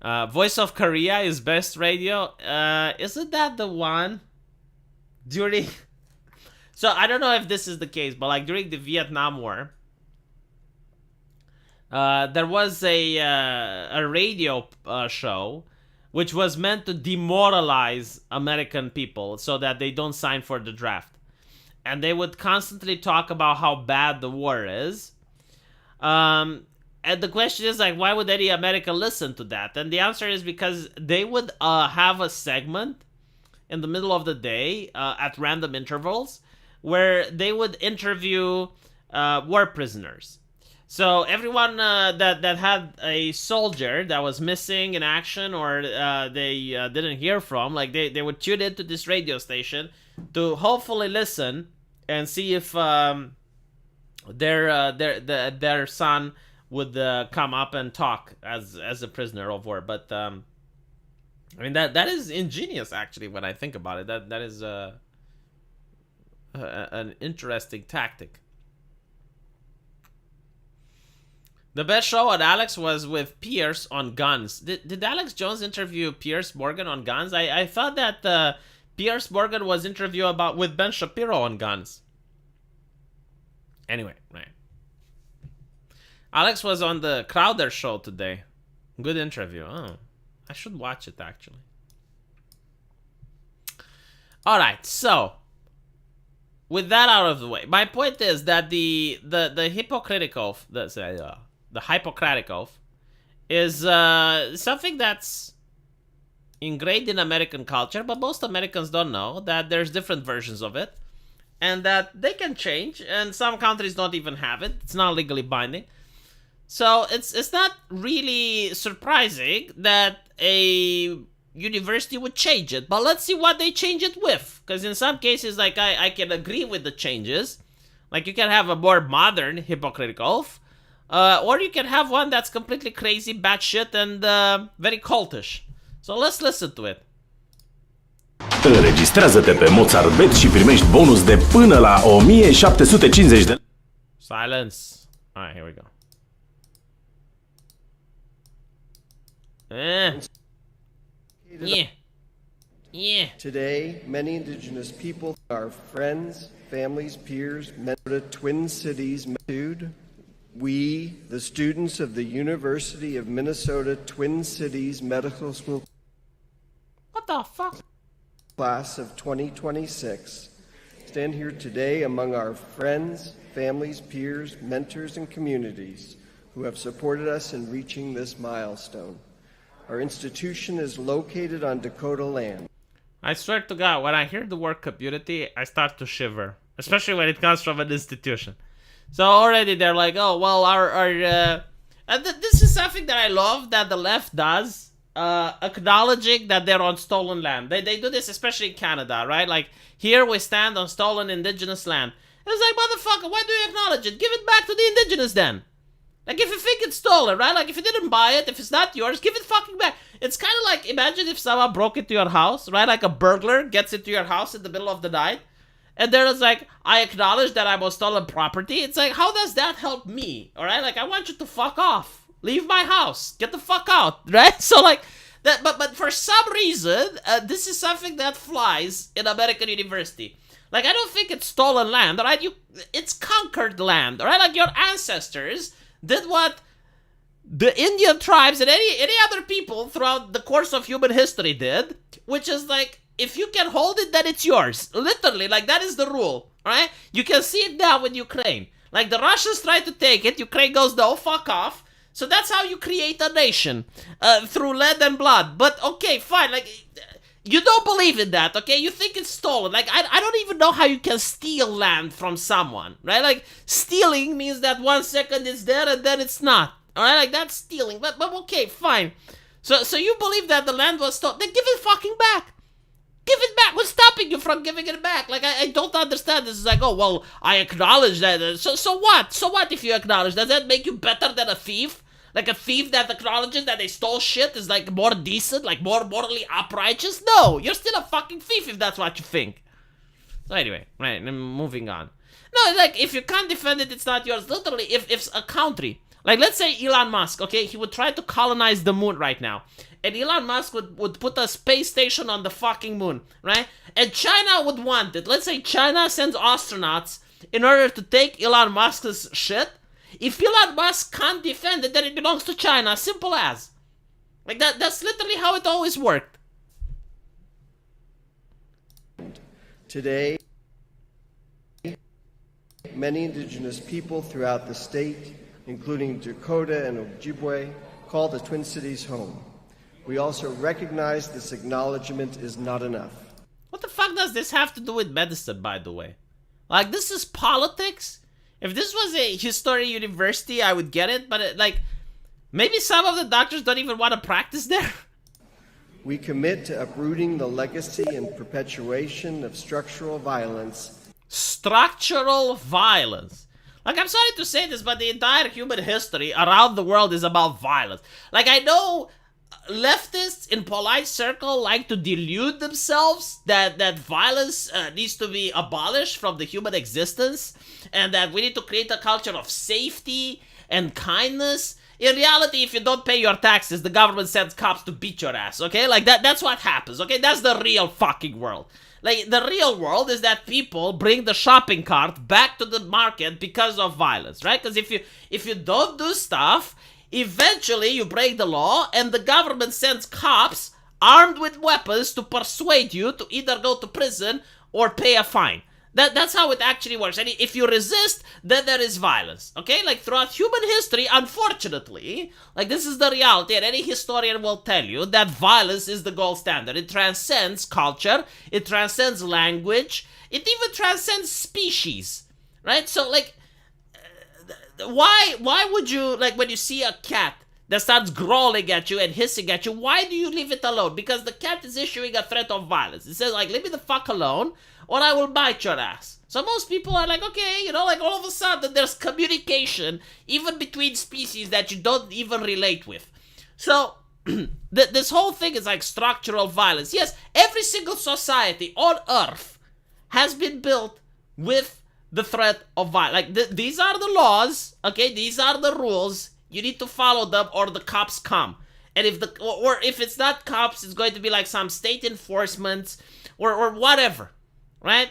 Voice of Korea is best radio. Isn't that the one during? So I don't know if this is the case, but like during the Vietnam War, there was a radio show which was meant to demoralize American people so that they don't sign for the draft. And they would constantly talk about how bad the war is. And the question is, like, why would any American listen to that? And the answer is because they would have a segment in the middle of the day at random intervals where they would interview war prisoners. So everyone that had a soldier that was missing in action or they didn't hear from, like they would tune into this radio station to hopefully listen and see if their son would come up and talk as a prisoner of war. But I mean that is ingenious actually when I think about it. That is an interesting tactic. The best show on Alex was with Pierce on guns. Did Alex Jones interview Pierce Morgan on guns? I thought that Pierce Morgan was interviewed with Ben Shapiro on guns. Anyway, right. Alex was on the Crowder show today. Good interview. Oh, I should watch it actually. All right, so with that out of the way, my point is that the Hippocratic Oath, the Hippocratic Oath, is something that's ingrained in American culture, but most Americans don't know that there's different versions of it. and that they can change, and some countries don't even have it. It's not legally binding. So it's not really surprising that a university would change it. But let's see what they change it with. Because in some cases, like, I can agree with the changes. Like, you can have a more modern Hippocratic Oath. Or you can have one that's completely crazy, batshit, and very cultish. So let's listen to it. Înregistrează-te pe Mozart.bet și primești bonus de până la 1750 de... Silence. Alright, here we go. Yeah. Yeah. Today, many indigenous people are friends, families, peers, Minnesota Twin Cities. We, the students of the University of Minnesota Twin Cities Medical School What the fuck? class of 2026, stand here today among our friends, families, peers, mentors, and communities who have supported us in reaching this milestone. Our institution is located on Dakota land. I swear to God, when I hear the word community, I start to shiver. Especially when it comes from an institution. So already they're like, oh, well, this is something that I love that the left does. Acknowledging that they're on stolen land. They do this especially in Canada, right? Like, here we stand on stolen indigenous land. It's like, motherfucker, why do you acknowledge it? Give it back to the indigenous then. Like, if you think it's stolen, right? Like, if you didn't buy it, if it's not yours, give it fucking back. It's kind of like, imagine if someone broke into your house, right? Like a burglar gets into your house in the middle of the night. And they're just like, I acknowledge that I'm on stolen property. It's like, how does that help me? All right? Like, I want you to fuck off. Leave my house. Get the fuck out. Right? So, like, that. But for some reason, this is something that flies in American university. Like, I don't think it's stolen land, all right? It's conquered land, all right? Like, your ancestors did what the Indian tribes and any other people throughout the course of human history did, which is like, if you can hold it, then it's yours. Literally, like, that is the rule, right? You can see it now with Ukraine. Like, the Russians try to take it, Ukraine goes, no, fuck off. So that's how you create a nation, through lead and blood. But, okay, fine, like, you don't believe in that, okay? You think it's stolen. Like, I don't even know how you can steal land from someone, right? Like, stealing means that 1 second it's there and then it's not. Alright, like, that's stealing. But okay, fine. So you believe that the land was stolen. Then give it fucking back. Give it back. What's stopping you from giving it back? Like, I don't understand. This is like, oh, well, I acknowledge that. So what? So what if you acknowledge? Does that make you better than a thief? Like, a thief that acknowledges that they stole shit is, like, more decent, like, more morally uprighteous? No, you're still a fucking thief if that's what you think. So anyway, right, moving on. No, like, if you can't defend it, it's not yours. Literally, if a country, like, let's say Elon Musk, okay, he would try to colonize the moon right now. And Elon Musk would put a space station on the fucking moon, right? And China would want it. Let's say China sends astronauts in order to take Elon Musk's shit. If Elon Musk can't defend it, then it belongs to China. Simple as. Like, that's literally how it always worked. Today, many indigenous people throughout the state, including Dakota and Ojibwe, call the Twin Cities home. We also recognize this acknowledgement is not enough. What the fuck does this have to do with medicine, by the way? Like, this is politics? If this was a history university, I would get it, but like, maybe some of the doctors don't even want to practice there. We commit to uprooting the legacy and perpetuation of structural violence. Structural violence. Like, I'm sorry to say this, but the entire human history around the world is about violence. Like, I know leftists in polite circle like to delude themselves that violence needs to be abolished from the human existence, and that we need to create a culture of safety and kindness. In reality, if you don't pay your taxes, the government sends cops to beat your ass, okay? Like, that's what happens, okay? That's the real fucking world. Like, the real world is that people bring the shopping cart back to the market because of violence, right? Because if you don't do stuff, eventually you break the law, and the government sends cops armed with weapons to persuade you to either go to prison or pay a fine. That's how it actually works. And if you resist, then there is violence. Okay? Like throughout human history, unfortunately, like this is the reality, and any historian will tell you that violence is the gold standard. It transcends culture, it transcends language, it even transcends species. Right? So like why would you, like, when you see a cat that starts growling at you and hissing at you, why do you leave it alone? Because the cat is issuing a threat of violence. It says, like, leave me the fuck alone, or I will bite your ass. So most people are like, okay, you know, like all of a sudden there's communication, even between species that you don't even relate with. So, this whole thing is like structural violence. Yes, every single society on Earth has been built with the threat of violence. Like, these are the laws, okay? These are the rules. You need to follow them or the cops come. And if it's not cops, it's going to be like some state enforcement or whatever, right?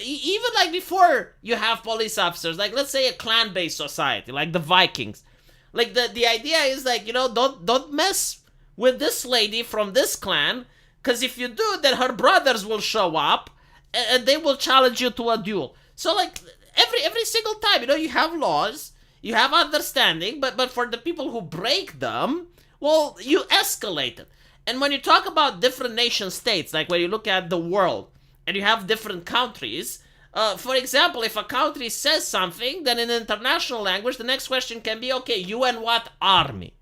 Even like before you have police officers, like let's say a clan-based society, like the Vikings. Like the idea is like, you know, don't mess with this lady from this clan, because if you do, then her brothers will show up and they will challenge you to a duel. So like every single time, you know, you have laws, you have understanding, but for the people who break them, well, you escalate it. And when you talk about different nation states, like when you look at the world and you have different countries, for example, if a country says something, then in international language, the next question can be, okay, you and what army?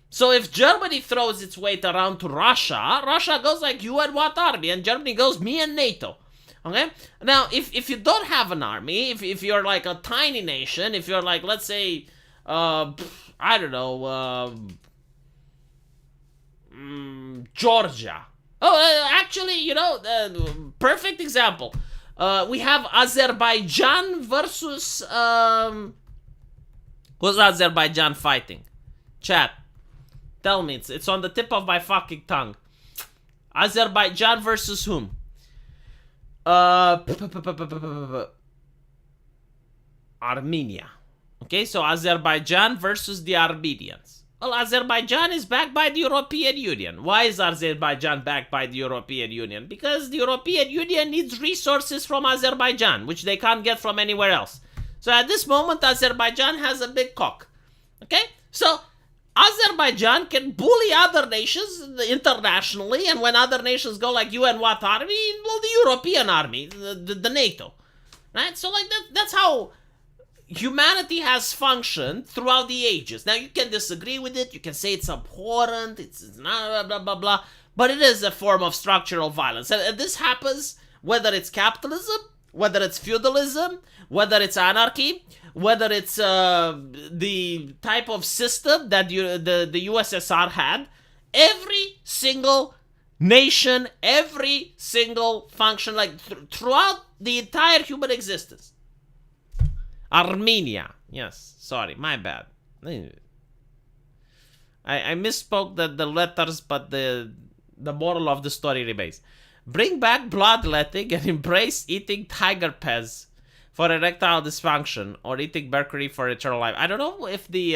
So if Germany throws its weight around to Russia, Russia goes like, you and what army? And Germany goes, me and NATO. Okay? Now, if you don't have an army, if you're like a tiny nation, if you're like, let's say, I don't know, Georgia. Oh, actually, you know, perfect example. We have Azerbaijan versus, who's Azerbaijan fighting? Chat. Tell me, it's on the tip of my fucking tongue. Azerbaijan versus whom? Armenia. Okay, so Azerbaijan versus the Armenians. Well, Azerbaijan is backed by the European Union. Why is Azerbaijan backed by the European Union? Because the European Union needs resources from Azerbaijan, which they can't get from anywhere else. So at this moment, Azerbaijan has a big cock. Okay, so Azerbaijan can bully other nations internationally, and when other nations go like, you and what army? Well, the European army, the NATO, right? So like that's how humanity has functioned throughout the ages. Now you can disagree with it, you can say it's abhorrent, it's not blah blah blah, but it is a form of structural violence, and this happens whether it's capitalism, whether it's feudalism, whether it's anarchy, whether it's the type of system that the USSR had. Every single nation, every single function, like throughout the entire human existence. Armenia. Yes, sorry, my bad. I misspoke the letters, but the moral of the story remains. Bring back bloodletting and embrace eating tiger pez for erectile dysfunction, or eating mercury for eternal life. I don't know if the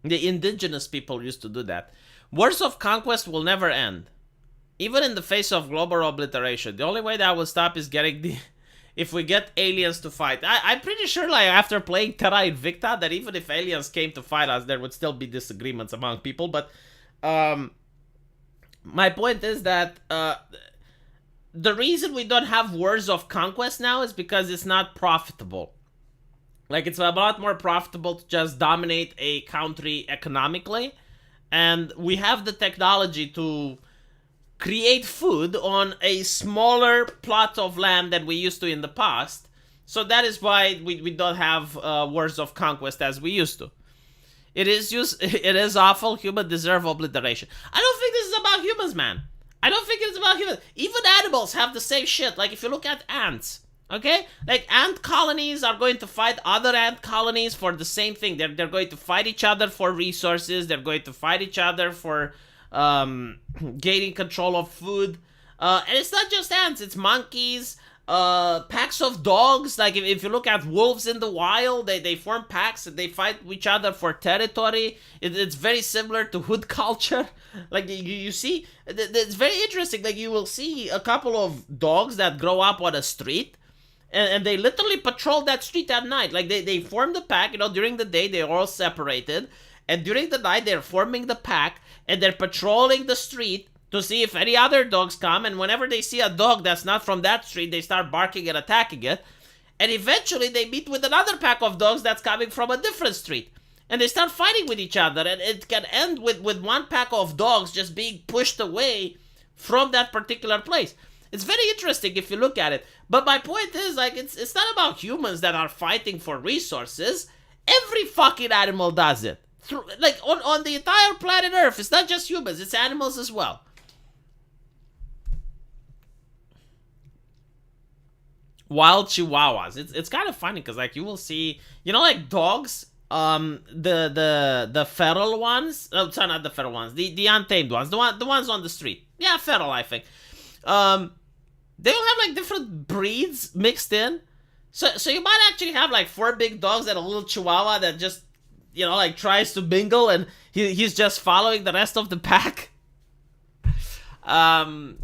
indigenous people used to do that. Wars of conquest will never end, even in the face of global obliteration. The only way that will stop is if we get aliens to fight. I'm pretty sure, like, after playing Terra Invicta, that even if aliens came to fight us, there would still be disagreements among people. But my point is that the reason we don't have wars of conquest now is because it's not profitable. Like, it's a lot more profitable to just dominate a country economically, and we have the technology to create food on a smaller plot of land than we used to in the past. So that is why we don't have wars of conquest as we used to. It is awful. Humans deserve obliteration. I don't think this is about humans, man. I don't think it's about humans. Even animals have the same shit. Like, if you look at ants, okay? Like, ant colonies are going to fight other ant colonies for the same thing. They're going to fight each other for resources. They're going to fight each other for gaining control of food. And it's not just ants. It's monkeys. packs of dogs. Like if you look at wolves in the wild, they form packs and they fight each other for territory. It's very similar to hood culture. Like you see, it's very interesting. Like you will see a couple of dogs that grow up on a street, and they literally patrol that street at night. Like they form the pack. During the day they're all separated, and during the night they're forming the pack and they're patrolling the street to see if any other dogs come, and whenever they see a dog that's not from that street, they start barking and attacking it, and eventually they meet with another pack of dogs that's coming from a different street, and they start fighting with each other, and it can end with one pack of dogs just being pushed away from that particular place. It's very interesting if you look at it, but my point is, like, it's not about humans that are fighting for resources. Every fucking animal does it. Like, on the entire planet Earth, it's not just humans, it's animals as well. Wild chihuahuas. It's kind of funny because, like, you will see, like dogs, the feral ones. Oh, sorry, not the feral ones. The untamed ones. The ones on the street. Yeah, feral, I think. They all have like different breeds mixed in. So you might actually have like 4 big dogs and a little chihuahua that just, like tries to mingle, and he's just following the rest of the pack. But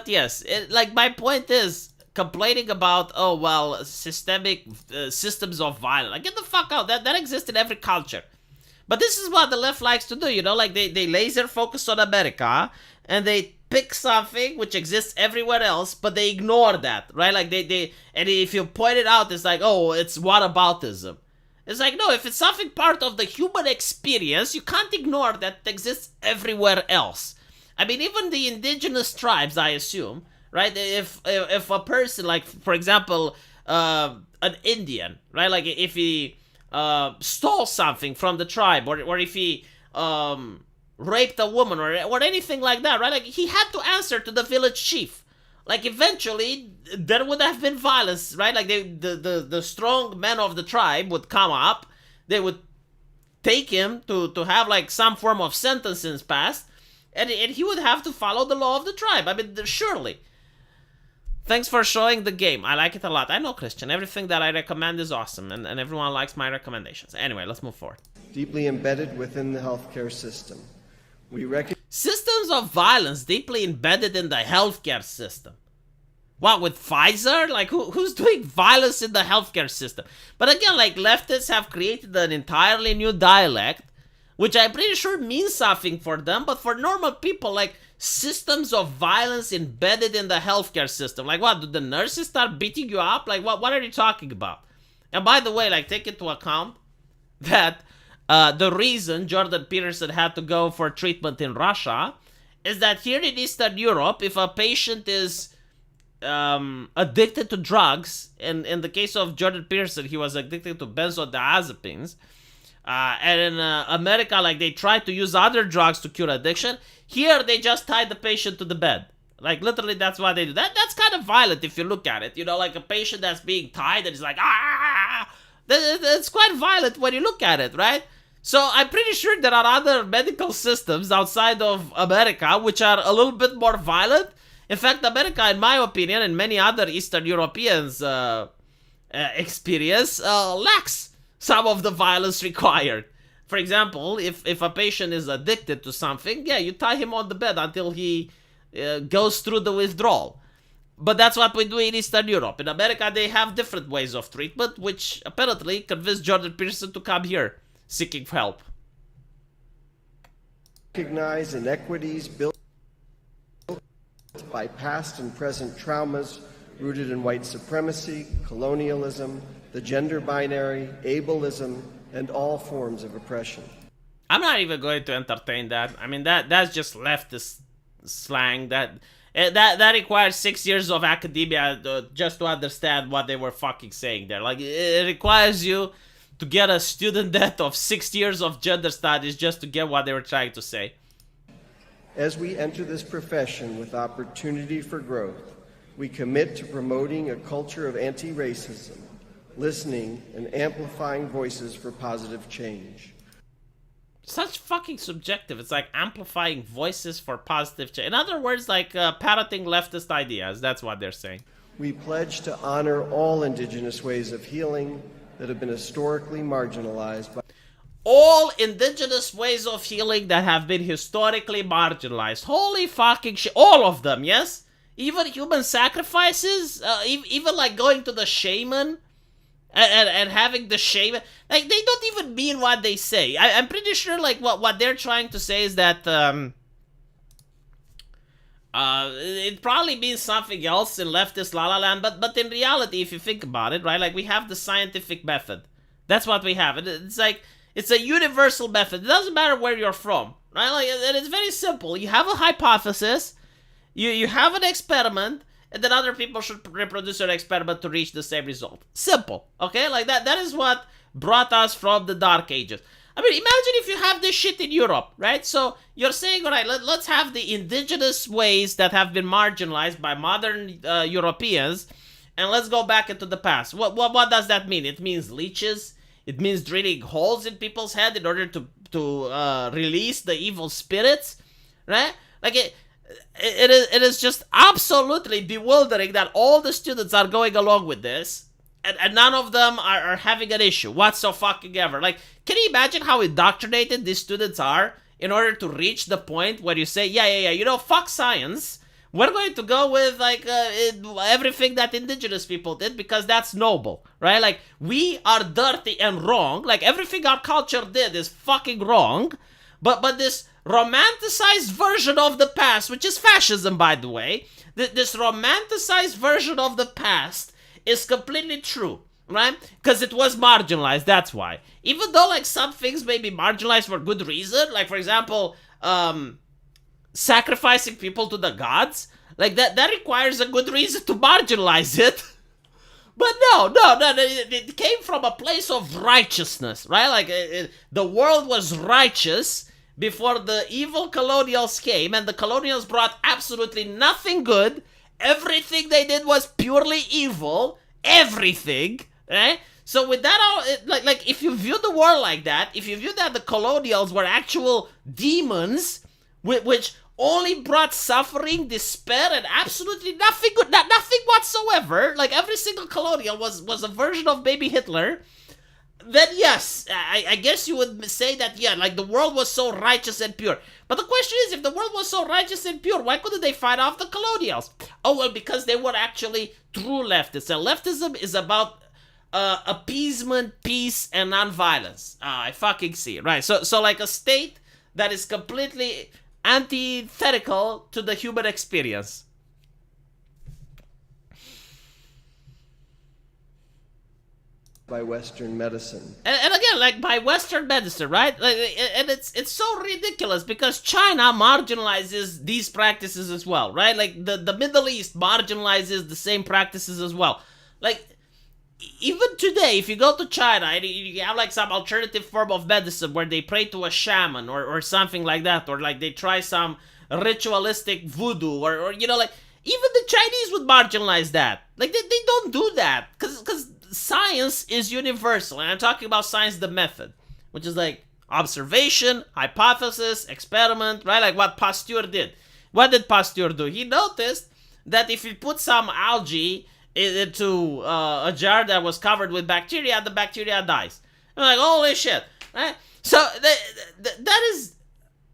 yes, like my point is, complaining about, systemic systems of violence. Like, get the fuck out. That exists in every culture. But this is what the left likes to do, like they laser focus on America, and they pick something which exists everywhere else, but they ignore that, right? Like and if you point it out, it's like, oh, it's whataboutism. It's like, no, if it's something part of the human experience, you can't ignore that it exists everywhere else. I mean, even the indigenous tribes, I assume, right? If a person, like, for example, an Indian, right? Like, if he stole something from the tribe, or if he raped a woman, or anything like that, right? Like, he had to answer to the village chief. Like, eventually, there would have been violence, right? Like, the strong men of the tribe would come up, they would take him to have, like, some form of sentences passed, and he would have to follow the law of the tribe. I mean, surely. Thanks for showing the game. I like it a lot. I know, Christian. Everything that I recommend is awesome, and everyone likes my recommendations. Anyway, let's move forward. Deeply embedded within the healthcare system. We recognize systems of violence deeply embedded in the healthcare system. What, with Pfizer? Like, who's doing violence in the healthcare system? But again, like, leftists have created an entirely new dialect, which I'm pretty sure means something for them, but for normal people, like, systems of violence embedded in the healthcare system. Like, what, do the nurses start beating you up? Like, what are you talking about? And by the way, like, take into account that the reason Jordan Peterson had to go for treatment in Russia is that here in Eastern Europe, if a patient is addicted to drugs, and in the case of Jordan Peterson, he was addicted to benzodiazepines, and in America, like, they try to use other drugs to cure addiction. Here, they just tie the patient to the bed. Like, literally, that's what they do. That's kind of violent if you look at it. Like a patient that's being tied and is like, ah! It's quite violent when you look at it, right? So, I'm pretty sure there are other medical systems outside of America which are a little bit more violent. In fact, America, in my opinion, and many other Eastern Europeans' experience, lacks some of the violence required. For example, if a patient is addicted to something, yeah, you tie him on the bed until he goes through the withdrawal. But that's what we do in Eastern Europe. In America, they have different ways of treatment, which apparently convinced Jordan Peterson to come here, seeking help. Recognize inequities built by past and present traumas rooted in white supremacy, colonialism, the gender binary, ableism, and all forms of oppression. I'm not even going to entertain that. I mean, that's just leftist slang. That requires 6 years of academia just to understand what they were fucking saying there. Like, it requires you to get a student debt of 6 years of gender studies just to get what they were trying to say. As we enter this profession with opportunity for growth, we commit to promoting a culture of anti-racism, listening and amplifying voices for positive change. Such fucking subjective. It's like amplifying voices for positive change. In other words, like parroting leftist ideas. That's what they're saying. We pledge to honor all indigenous ways of healing that have been historically marginalized by all indigenous ways of healing that have been historically marginalized. Holy fucking shit. All of them, yes? Even human sacrifices? Even like going to the shaman and having the shaman. Like, they don't even mean what they say. I'm pretty sure, like, what they're trying to say is that, it probably means something else in leftist La La Land, but in reality, if you think about it, right, like, we have the scientific method. That's what we have. It's like, it's a universal method. It doesn't matter where you're from, right? Like, and it's very simple. You have a hypothesis, you have an experiment, and then other people should reproduce your experiment to reach the same result. Simple, okay? Like, that is what brought us from the Dark Ages. I mean, imagine if you have this shit in Europe, right? So you're saying, all right, let's have the indigenous ways that have been marginalized by modern Europeans, and let's go back into the past. What does that mean? It means leeches. It means drilling holes in people's head in order to release the evil spirits, right? Like, it is just absolutely bewildering that all the students are going along with this, and none of them are having an issue whatsoever. Like, can you imagine how indoctrinated these students are in order to reach the point where you say, yeah, you know, fuck science. We're going to go with, like, everything that indigenous people did because that's noble, right? Like, we are dirty and wrong. Like, everything our culture did is fucking wrong. But this romanticized version of the past, which is fascism, by the way, this romanticized version of the past is completely true, right? Because it was marginalized, that's why. Even though, like, some things may be marginalized for good reason, like, for example, sacrificing people to the gods, like, that requires a good reason to marginalize it. But no, it came from a place of righteousness, right? Like, the world was righteous before the evil colonials came, and the colonials brought absolutely nothing good. Everything they did was purely evil. Everything, right? So with that, all, like, if you view the world like that, if you view that the colonials were actual demons, which only brought suffering, despair, and absolutely nothing good, nothing whatsoever, like, every single colonial was a version of baby Hitler, then yes, I guess you would say that, yeah, like, the world was so righteous and pure. But the question is, if the world was so righteous and pure, why couldn't they fight off the colonials? Oh, well, because they were actually true leftists. And leftism is about appeasement, peace, and non-violence. I fucking see, right? So like, a state that is completely antithetical to the human experience. by Western medicine. And again, like, by Western medicine, right? Like, and it's so ridiculous because China marginalizes these practices as well, right? Like, the Middle East marginalizes the same practices as well. Like, even today, if you go to China and you have, like, some alternative form of medicine where they pray to a shaman or something like that, or, like, they try some ritualistic voodoo, or you know, like, even the Chinese would marginalize that. Like, they don't do that because science is universal, and I'm talking about science, the method, which is like observation, hypothesis, experiment, right? Like what Pasteur did. What did Pasteur do? He noticed that if you put some algae into a jar that was covered with bacteria, the bacteria dies. I'm like, holy shit, right? So that is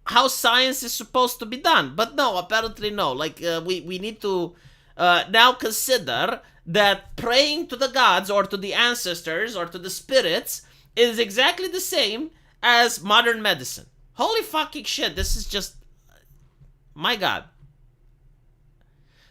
how science is supposed to be done. But no, apparently no. Like, we need to now consider that praying to the gods or to the ancestors or to the spirits is exactly the same as modern medicine. Holy fucking shit, this is just... my god.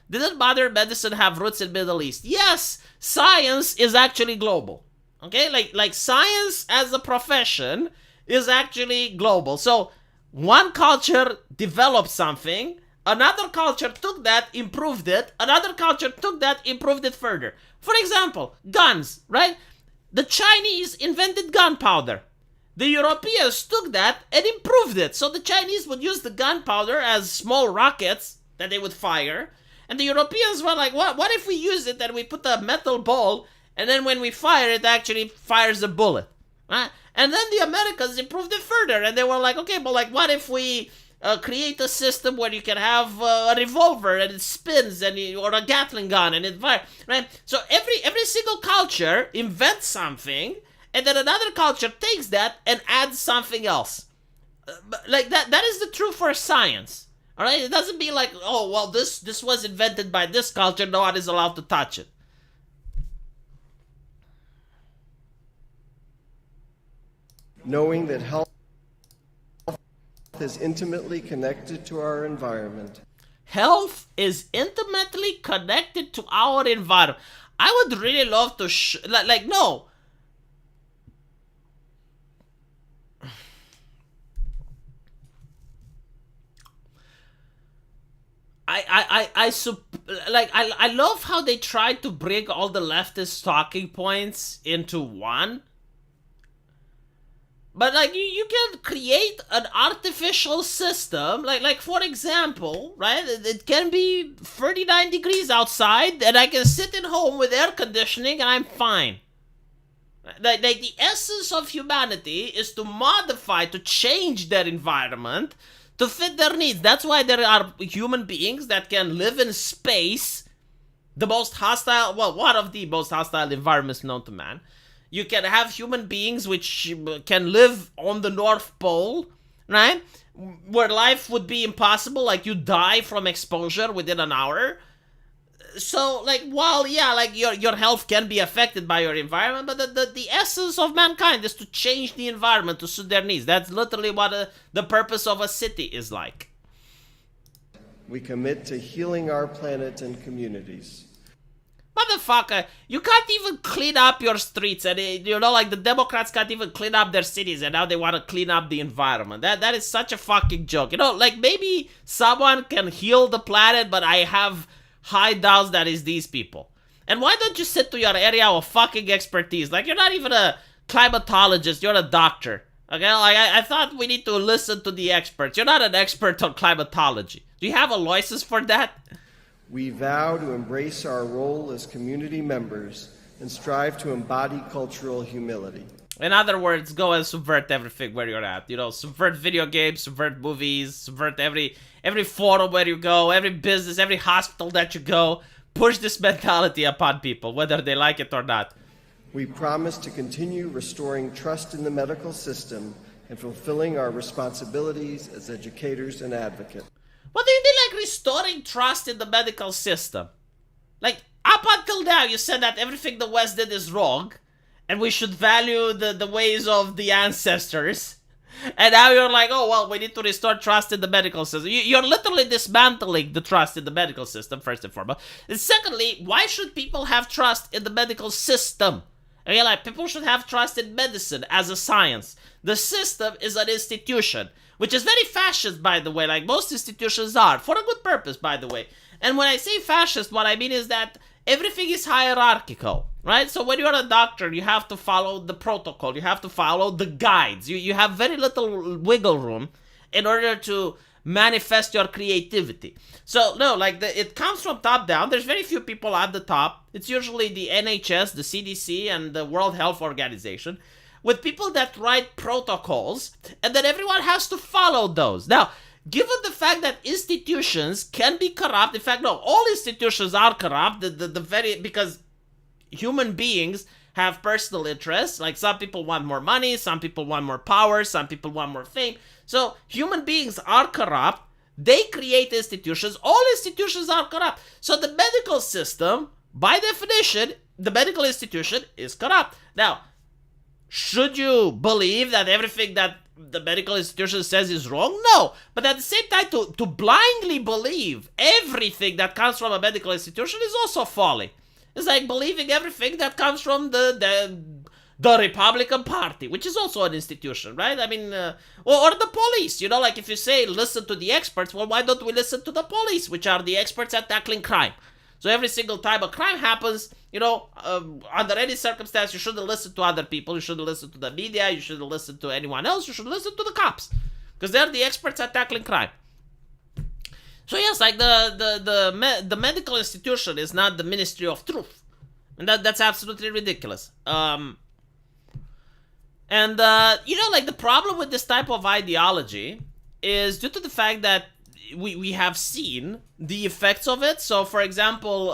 Didn't modern medicine have roots in Middle East? Yes, science is actually global. Okay, like science as a profession is actually global. So one culture developed something, another culture took that, improved it, another culture took that, improved it further. For example, guns, right? The Chinese invented gunpowder. The Europeans took that and improved it. So the Chinese would use the gunpowder as small rockets that they would fire. And the Europeans were like, what if we use it and we put a metal ball, and then when we fire it actually fires a bullet, right? And then the Americans improved it further, and they were like, okay, but like, what if we create a system where you can have a revolver and it spins, or a Gatling gun and it fires, right? So every single culture invents something, and then another culture takes that and adds something else. Like that is the truth for science. All right, it doesn't be like, oh well, this was invented by this culture, no one is allowed to touch it. Knowing that health is intimately connected to our environment. Health is intimately connected to our environment. I would really love to no. I love how they tried to bring all the leftist talking points into one. But like you can create an artificial system, like for example, right? It can be 39 degrees outside, and I can sit at home with air conditioning, and I'm fine. Like the essence of humanity is to modify, to change their environment to fit their needs. That's why there are human beings that can live in space, the most hostile, well, one of the most hostile environments known to man. You can have human beings which can live on the North Pole, right? Where life would be impossible, like you die from exposure within an hour. So, like, while, yeah, like your health can be affected by your environment, but the essence of mankind is to change the environment to suit their needs. That's literally what the purpose of a city is like. We commit to healing our planet and communities. Motherfucker, you can't even clean up your streets, and like the Democrats can't even clean up their cities, and now they want to clean up the environment. That is such a fucking joke. Like maybe someone can heal the planet, but I have high doubts that is these people. And why don't you sit to your area of fucking expertise? Like, you're not even a climatologist, you're a doctor. Okay, like I thought we need to listen to the experts. You're not an expert on climatology. Do you have a license for that? We vow to embrace our role as community members and strive to embody cultural humility. In other words, go and subvert everything where you're at. Subvert video games, subvert movies, subvert every forum where you go, every business, every hospital that you go. Push this mentality upon people, whether they like it or not. We promise to continue restoring trust in the medical system and fulfilling our responsibilities as educators and advocates. What do you mean, like, restoring trust in the medical system? Like, up until now, you said that everything the West did is wrong, and we should value the ways of the ancestors. And now you're like, oh, well, we need to restore trust in the medical system. You're literally dismantling the trust in the medical system, first and foremost. And secondly, why should people have trust in the medical system? Okay, like, people should have trust in medicine as a science. The system is an institution, which is very fascist, by the way, like most institutions are, for a good purpose, by the way. And when I say fascist, what I mean is that everything is hierarchical, right? So when you're a doctor, you have to follow the protocol, you have to follow the guides. You have very little wiggle room in order to manifest your creativity. So, no, like, it comes from top down. There's very few people at the top. It's usually the NHS, the CDC, and the World Health Organization, with people that write protocols, and then everyone has to follow those. Now, given the fact that institutions can be corrupt, in fact, no, all institutions are corrupt, because human beings have personal interests. Like, some people want more money, some people want more power, some people want more fame. So, human beings are corrupt. They create institutions. All institutions are corrupt. So, the medical system, by definition, the medical institution is corrupt. Now, should you believe that everything that the medical institution says is wrong? No. But at the same time, to blindly believe everything that comes from a medical institution is also folly. It's like believing everything that comes from the Republican Party, which is also an institution, right? I mean, or the police, like if you say listen to the experts, well, why don't we listen to the police, which are the experts at tackling crime? So every single time a crime happens, under any circumstance, you shouldn't listen to other people. You shouldn't listen to the media. You shouldn't listen to anyone else. You should listen to the cops, because they're the experts at tackling crime. So yes, like the medical institution is not the Ministry of Truth, and that's absolutely ridiculous. Like the problem with this type of ideology is due to the fact that we have seen the effects of it. So, for example,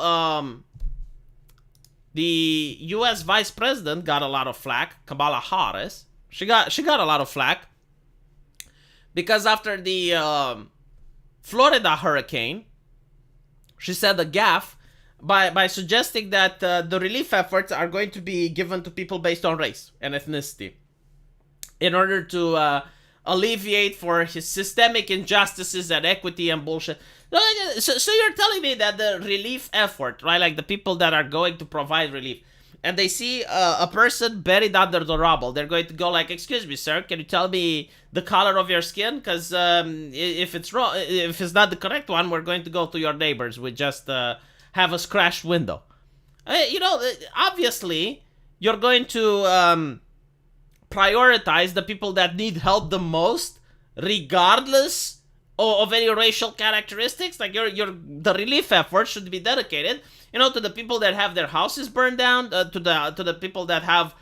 the U.S. Vice President got a lot of flack. Kamala Harris, she got a lot of flack because after the Florida hurricane, she said a gaffe by suggesting that the relief efforts are going to be given to people based on race and ethnicity in order to alleviate for his systemic injustices and equity and bullshit. So you're telling me that the relief effort, right, like the people that are going to provide relief, and they see a person buried under the rubble, they're going to go like, excuse me, sir, can you tell me the color of your skin? Because if it's wrong, if it's not the correct one, we're going to go to your neighbors. We just have a scratched window. You know, obviously, you're going to prioritize the people that need help the most, regardless of any racial characteristics. Like the relief effort should be dedicated, you know, to the people that have their houses burned down, to the people that have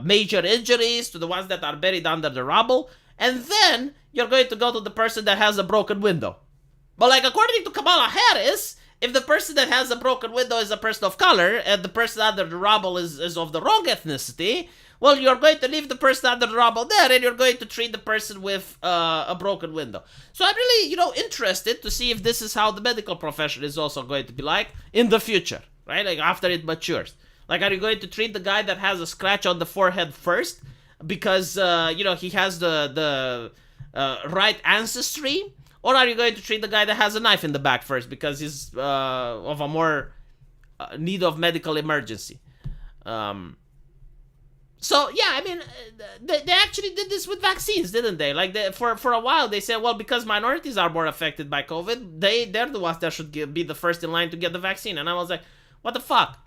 major injuries, to the ones that are buried under the rubble, and then you're going to go to the person that has a broken window. But like according to Kamala Harris, if the person that has a broken window is a person of color and the person under the rubble is of the wrong ethnicity, well, you're going to leave the person under the rubble there and you're going to treat the person with a broken window. So I'm really, you know, interested to see if this is how the medical profession is also going to be like in the future, right? Like after it matures. Like, are you going to treat the guy that has a scratch on the forehead first because, you know, he has the right ancestry? Or are you going to treat the guy that has a knife in the back first because he's of a more need of medical emergency? So, yeah, I mean, they actually did this with vaccines, didn't they? Like, for a while, they said, well, because minorities are more affected by COVID, they're the ones that should be the first in line to get the vaccine. And I was like, what the fuck?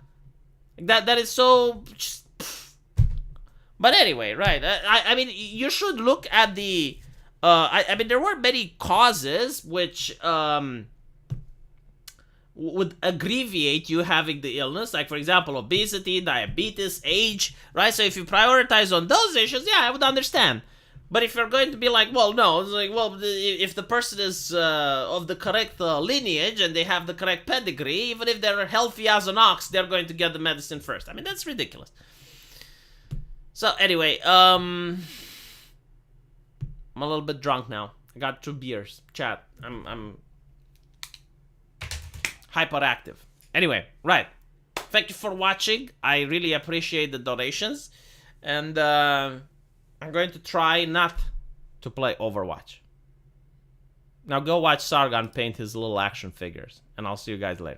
That is so... But anyway, right. I mean, you should look at the... I mean, there were many causes which would aggravate you having the illness, like, for example, obesity, diabetes, age, right? So if you prioritize on those issues, yeah, I would understand. But if you're going to be like, well, no, it's like, well, if the person is of the correct lineage and they have the correct pedigree, even if they're healthy as an ox, they're going to get the medicine first. I mean, that's ridiculous. So anyway, I'm a little bit drunk now. I got 2 beers. Chat. I'm hyperactive. Anyway, right. Thank you for watching. I really appreciate the donations. And I'm going to try not to play Overwatch. Now go watch Sargon paint his little action figures. And I'll see you guys later.